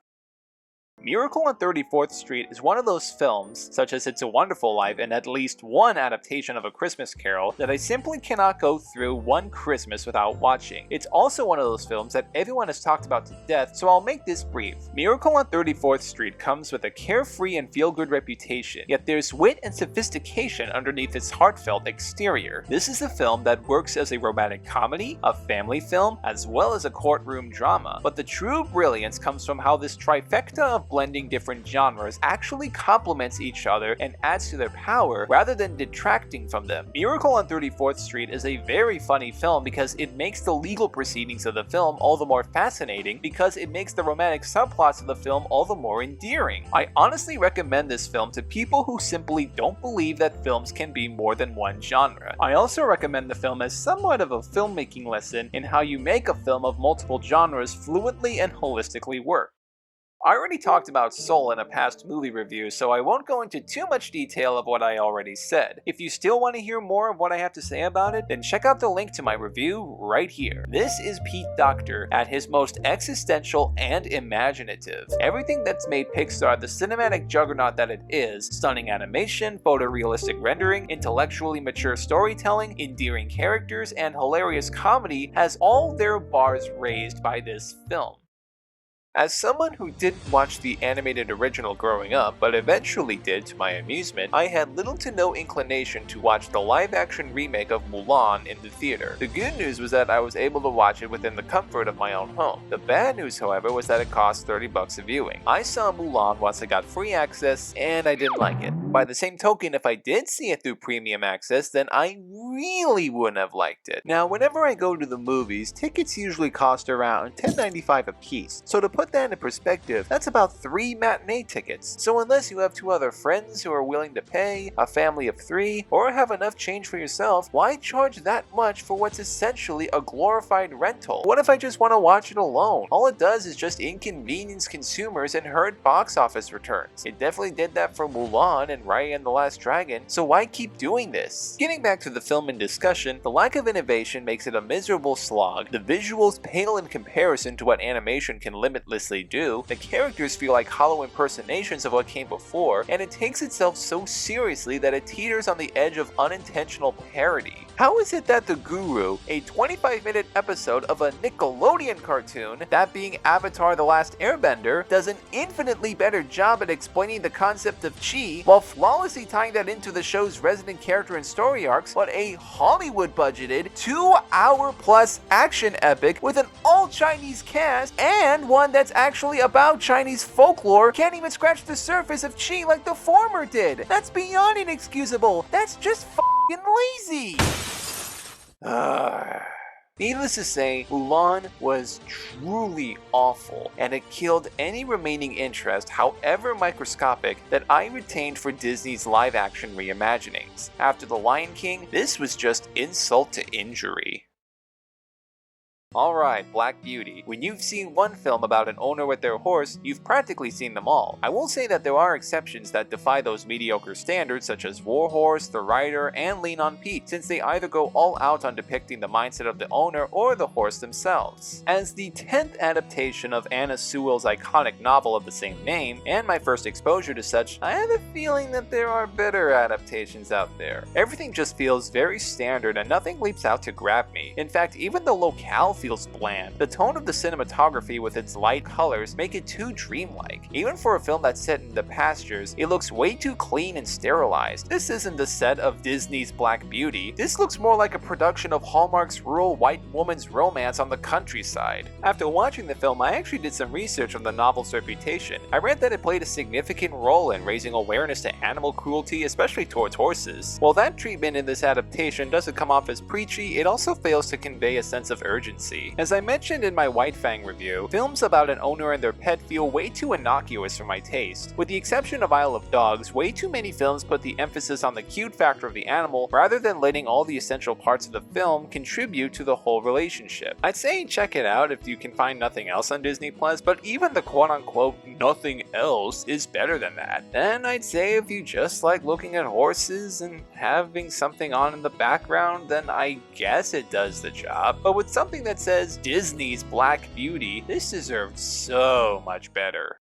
Miracle on 34th Street is one of those films, such as It's a Wonderful Life and at least one adaptation of A Christmas Carol, that I simply cannot go through one Christmas without watching. It's also one of those films that everyone has talked about to death, so I'll make this brief. Miracle on 34th Street comes with a carefree and feel-good reputation, yet there's wit and sophistication underneath its heartfelt exterior. This is a film that works as a romantic comedy, a family film, as well as a courtroom drama, but the true brilliance comes from how this trifecta of blending different genres actually complements each other and adds to their power rather than detracting from them. Miracle on 34th Street is a very funny film because it makes the legal proceedings of the film all the more fascinating because it makes the romantic subplots of the film all the more endearing. I honestly recommend this film to people who simply don't believe that films can be more than one genre. I also recommend the film as somewhat of a filmmaking lesson in how you make a film of multiple genres fluently and holistically work. I already talked about Soul in a past movie review, so I won't go into too much detail of what I already said. If you still want to hear more of what I have to say about it, then check out the link to my review right here. This is Pete Docter at his most existential and imaginative. Everything that's made Pixar the cinematic juggernaut that it is, stunning animation, photorealistic rendering, intellectually mature storytelling, endearing characters, and hilarious comedy, has all their bars raised by this film. As someone who didn't watch the animated original growing up, but eventually did to my amusement, I had little to no inclination to watch the live-action remake of Mulan in the theater. The good news was that I was able to watch it within the comfort of my own home. The bad news, however, was that it cost $30 a viewing. I saw Mulan once I got free access, and I didn't like it. By the same token, if I did see it through premium access, then I really wouldn't have liked it. Now, whenever I go to the movies, tickets usually cost around $10.95 a piece, so to put that into perspective, that's about 3 matinee tickets. So unless you have 2 other friends who are willing to pay, a family of 3, or have enough change for yourself, why charge that much for what's essentially a glorified rental? What if I just want to watch it alone? All it does is just inconvenience consumers and hurt box office returns. It definitely did that for Mulan and Raya and the Last Dragon, so why keep doing this? Getting back to the film in discussion, the lack of innovation makes it a miserable slog, the visuals pale in comparison to what animation can limitlessly do, the characters feel like hollow impersonations of what came before, and it takes itself so seriously that it teeters on the edge of unintentional parody. How is it that The Guru, a 25-minute episode of a Nickelodeon cartoon, that being Avatar: The Last Airbender, does an infinitely better job at explaining the concept of chi while flawlessly tying that into the show's resident character and story arcs, but a Hollywood-budgeted 2-hour-plus action epic with an all-Chinese cast and one that's actually about Chinese folklore can't even scratch the surface of chi like the former did? That's beyond inexcusable. That's just f***ing lazy. Needless to say, Mulan was truly awful, and it killed any remaining interest, however microscopic, that I retained for Disney's live-action reimaginings. After The Lion King, this was just insult to injury. Alright, Black Beauty. When you've seen one film about an owner with their horse, you've practically seen them all. I will say that there are exceptions that defy those mediocre standards, such as Warhorse, The Rider, and Lean on Pete, since they either go all out on depicting the mindset of the owner or the horse themselves. As the 10th adaptation of Anna Sewell's iconic novel of the same name, and my first exposure to such, I have a feeling that there are better adaptations out there. Everything just feels very standard and nothing leaps out to grab me. In fact, even the locale feels bland. The tone of the cinematography with its light colors make it too dreamlike. Even for a film that's set in the pastures, it looks way too clean and sterilized. This isn't the set of Disney's Black Beauty. This looks more like a production of Hallmark's rural white woman's romance on the countryside. After watching the film, I actually did some research on the novel's reputation. I read that it played a significant role in raising awareness to animal cruelty, especially towards horses. While that treatment in this adaptation doesn't come off as preachy, it also fails to convey a sense of urgency. As I mentioned in my White Fang review, films about an owner and their pet feel way too innocuous for my taste. With the exception of Isle of Dogs, way too many films put the emphasis on the cute factor of the animal rather than letting all the essential parts of the film contribute to the whole relationship. I'd say check it out if you can find nothing else on Disney+, but even the quote-unquote nothing else is better than that. Then I'd say if you just like looking at horses and having something on in the background, then I guess it does the job. But with something that says Disney's Black Beauty, this deserved so much better.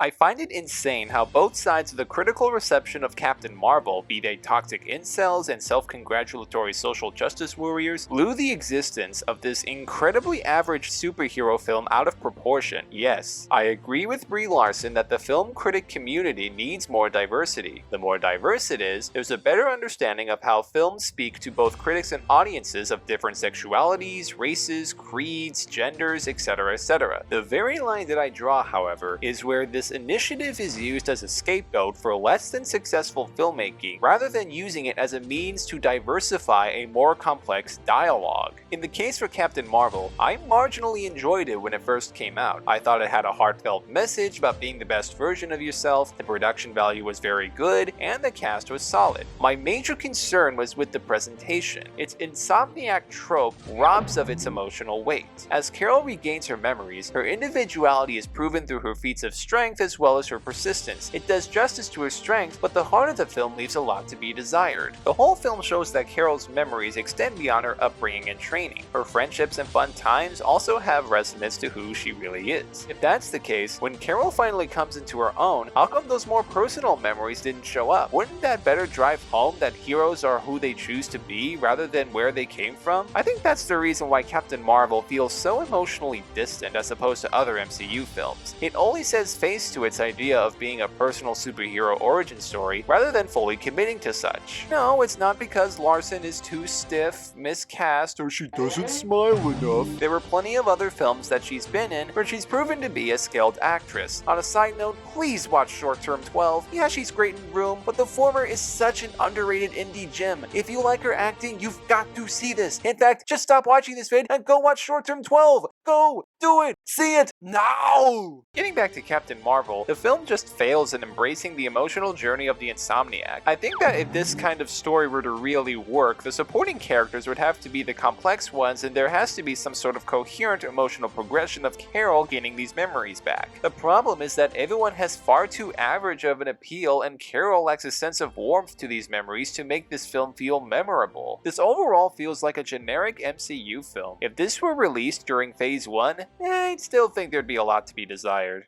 I find it insane how both sides of the critical reception of Captain Marvel, be they toxic incels and self-congratulatory social justice warriors, blew the existence of this incredibly average superhero film out of proportion. Yes, I agree with Brie Larson that the film critic community needs more diversity. The more diverse it is, there's a better understanding of how films speak to both critics and audiences of different sexualities, races, creeds, genders, etc., etc. The very line that I draw, however, is where this initiative is used as a scapegoat for less than successful filmmaking, rather than using it as a means to diversify a more complex dialogue. In the case for Captain Marvel, I marginally enjoyed it when it first came out. I thought it had a heartfelt message about being the best version of yourself, the production value was very good, and the cast was solid. My major concern was with the presentation. Its insomniac trope robs of its emotional weight. As Carol regains her memories, her individuality is proven through her feats of strength as well as her persistence. It does justice to her strength, but the heart of the film leaves a lot to be desired. The whole film shows that Carol's memories extend beyond her upbringing and training. Her friendships and fun times also have resonance to who she really is. If that's the case, when Carol finally comes into her own, how come those more personal memories didn't show up? Wouldn't that better drive home that heroes are who they choose to be rather than where they came from? I think that's the reason why Captain Marvel feels so emotionally distant as opposed to other MCU films. It only says face to its idea of being a personal superhero origin story rather than fully committing to such. No, it's not because Larson is too stiff, miscast, or she doesn't smile enough. There were plenty of other films that she's been in where she's proven to be a skilled actress. On a side note, please watch Short Term 12. Yeah, she's great in Room, but the former is such an underrated indie gem. If you like her acting, you've got to see this. In fact, just stop watching this vid and go watch Short Term 12. Go! Do it! See it! Now! Getting back to Captain Marvel, the film just fails in embracing the emotional journey of the Insomniac. I think that if this kind of story were to really work, the supporting characters would have to be the complex ones, and there has to be some sort of coherent emotional progression of Carol gaining these memories back. The problem is that everyone has far too average of an appeal, and Carol lacks a sense of warmth to these memories to make this film feel memorable. This overall feels like a generic MCU film. If this were released during Phase 1, I'd still think there'd be a lot to be desired.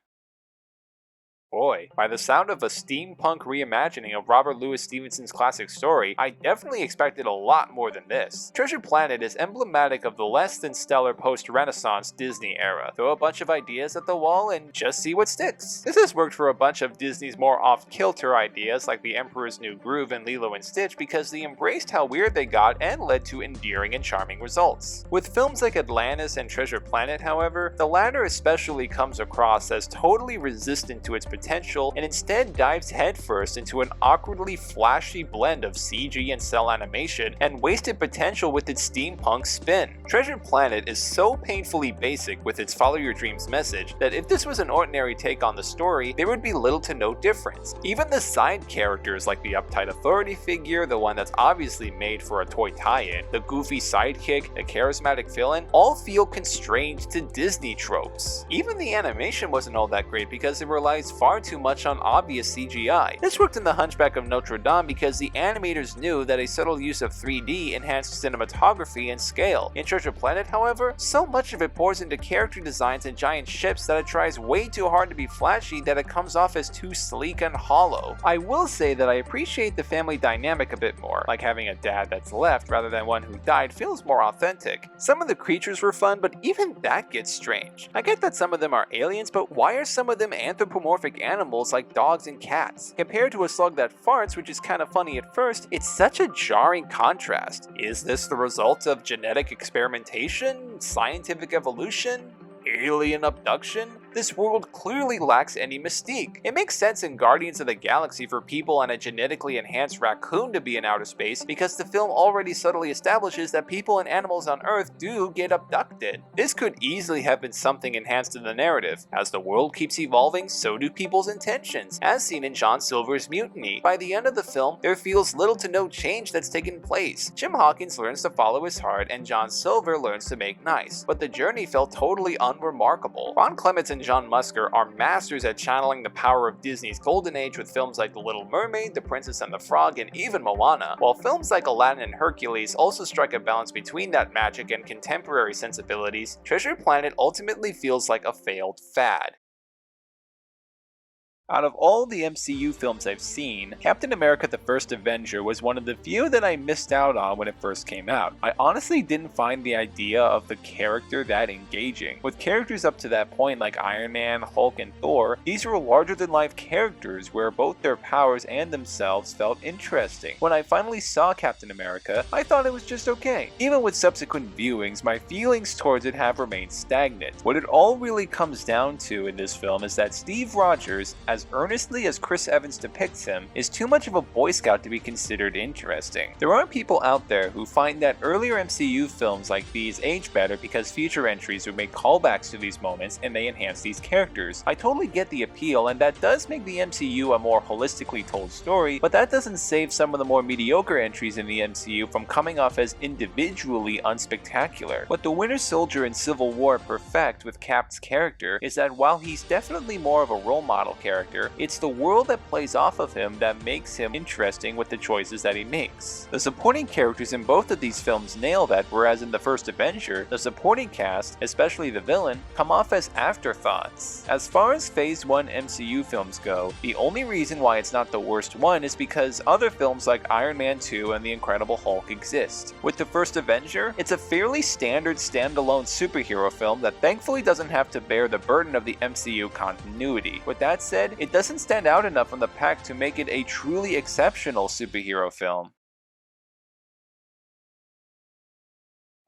Boy, by the sound of a steampunk reimagining of Robert Louis Stevenson's classic story, I definitely expected a lot more than this. Treasure Planet is emblematic of the less than stellar post-Renaissance Disney era. Throw a bunch of ideas at the wall and just see what sticks. This has worked for a bunch of Disney's more off-kilter ideas like The Emperor's New Groove and Lilo and Stitch because they embraced how weird they got and led to endearing and charming results. With films like Atlantis and Treasure Planet, however, the latter especially comes across as totally resistant to its potential and instead dives headfirst into an awkwardly flashy blend of CG and cell animation and wasted potential with its steampunk spin. Treasure Planet is so painfully basic with its follow your dreams message that if this was an ordinary take on the story, there would be little to no difference. Even the side characters like the uptight authority figure, the one that's obviously made for a toy tie-in, the goofy sidekick, the charismatic villain, all feel constrained to Disney tropes. Even the animation wasn't all that great because it relies far too much on obvious CGI. This worked in the Hunchback of Notre because the animators knew that a subtle use of 3D enhanced cinematography and scale. In Treasure Planet, however, so much of it pours into character designs and giant ships that it tries way too hard to be flashy that it comes off as too sleek and hollow. I will say that I appreciate the family dynamic a bit more, like having a dad that's left rather than one who died feels more authentic. Some of the creatures were fun, but even that gets strange. I get that some of them are aliens, but why are some of them anthropomorphic animals like dogs and cats? Compared to a slug that farts, which is kind of funny at first, it's such a jarring contrast. Is this the result of genetic experimentation? Scientific evolution? Alien abduction? This world clearly lacks any mystique. It makes sense in Guardians of the Galaxy for people and a genetically enhanced raccoon to be in outer space because the film already subtly establishes that people and animals on Earth do get abducted. This could easily have been something enhanced in the narrative. As the world keeps evolving, so do people's intentions, as seen in John Silver's Mutiny. By the end of the film, there feels little to no change that's taken place. Jim Hawkins learns to follow his heart and John Silver learns to make nice, but the journey felt totally unremarkable. Ron Clements and John Musker are masters at channeling the power of Disney's golden age with films like The Little Mermaid, The Princess and the Frog, and even Moana, while films like Aladdin and Hercules also strike a balance between that magic and contemporary sensibilities. Treasure Planet ultimately feels like a failed fad. Out of all the MCU films I've seen, Captain America: The First Avenger was one of the few that I missed out on when it first came out. I honestly didn't find the idea of the character that engaging. With characters up to that point like Iron Man, Hulk, and Thor, these were larger-than-life characters where both their powers and themselves felt interesting. When I finally saw Captain America, I thought it was just okay. Even with subsequent viewings, my feelings towards it have remained stagnant. What it all really comes down to in this film is that Steve Rogers, as earnestly as Chris Evans depicts him, is too much of a Boy Scout to be considered interesting. There are people out there who find that earlier MCU films like these age better because future entries would make callbacks to these moments and they enhance these characters. I totally get the appeal, and that does make the MCU a more holistically told story, but that doesn't save some of the more mediocre entries in the MCU from coming off as individually unspectacular. What the Winter Soldier and Civil War perfect with Cap's character is that while he's definitely more of a role model character, it's the world that plays off of him that makes him interesting with the choices that he makes. The supporting characters in both of these films nail that, whereas in the first Avenger, the supporting cast, especially the villain, come off as afterthoughts. As far as Phase 1 MCU films go, the only reason why it's not the worst one is because other films like Iron Man 2 and The Incredible Hulk exist. With the first Avenger, it's a fairly standard standalone superhero film that thankfully doesn't have to bear the burden of the MCU continuity. With that said, it doesn't stand out enough from the pack to make it a truly exceptional superhero film.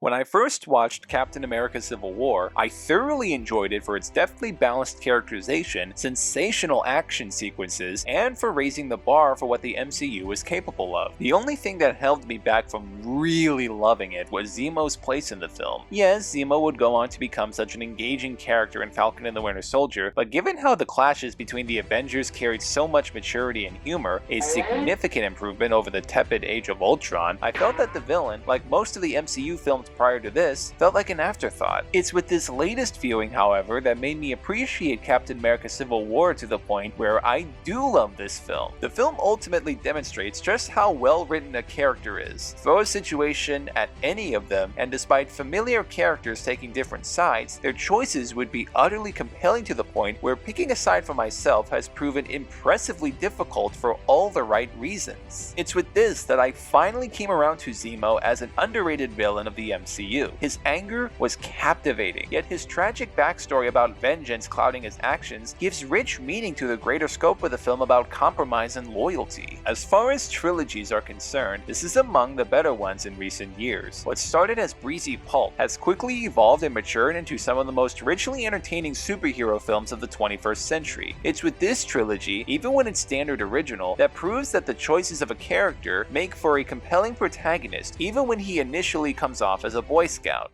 When I first watched Captain America: Civil War, I thoroughly enjoyed it for its deftly balanced characterization, sensational action sequences, and for raising the bar for what the MCU is capable of. The only thing that held me back from really loving it was Zemo's place in the film. Yes, Zemo would go on to become such an engaging character in Falcon and the Winter Soldier, but given how the clashes between the Avengers carried so much maturity and humor, a significant improvement over the tepid Age of Ultron, I felt that the villain, like most of the MCU films prior to this, felt like an afterthought. It's with this latest viewing, however, that made me appreciate Captain America: Civil War to the point where I do love this film. The film ultimately demonstrates just how well written a character is. Throw a situation at any of them, and despite familiar characters taking different sides, their choices would be utterly compelling to the point where picking a side for myself has proven impressively difficult for all the right reasons. It's with this that I finally came around to Zemo as an underrated villain of the MCU. His anger was captivating, yet his tragic backstory about vengeance clouding his actions gives rich meaning to the greater scope of the film about compromise and loyalty. As far as trilogies are concerned, this is among the better ones in recent years. What started as breezy pulp has quickly evolved and matured into some of the most richly entertaining superhero films of the 21st century. It's with this trilogy, even when it's standard original, that proves that the choices of a character make for a compelling protagonist, even when he initially comes off as a Boy Scout.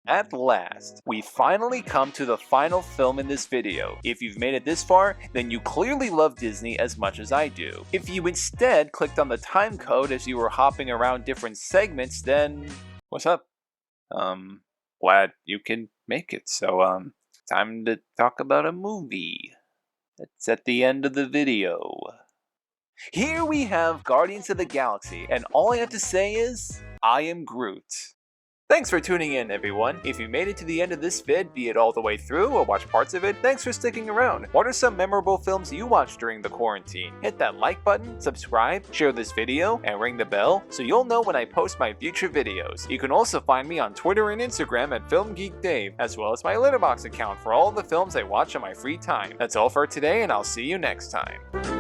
At last, we finally come to the final film in this video. If you've made it this far, then you clearly love Disney as much as I do. If you instead clicked on the time code as you were hopping around different segments, then what's up? Glad you can make it. So, time to talk about a movie. It's at the end of the video. Here we have Guardians of the Galaxy, and all I have to say is, I am Groot. Thanks for tuning in, everyone. If you made it to the end of this vid, be it all the way through or watch parts of it, thanks for sticking around. What are some memorable films you watched during the quarantine? Hit that like button, subscribe, share this video, and ring the bell so you'll know when I post my future videos. You can also find me on Twitter and Instagram at FilmGeekDave, as well as my Letterboxd account for all the films I watch on my free time. That's all for today, and I'll see you next time.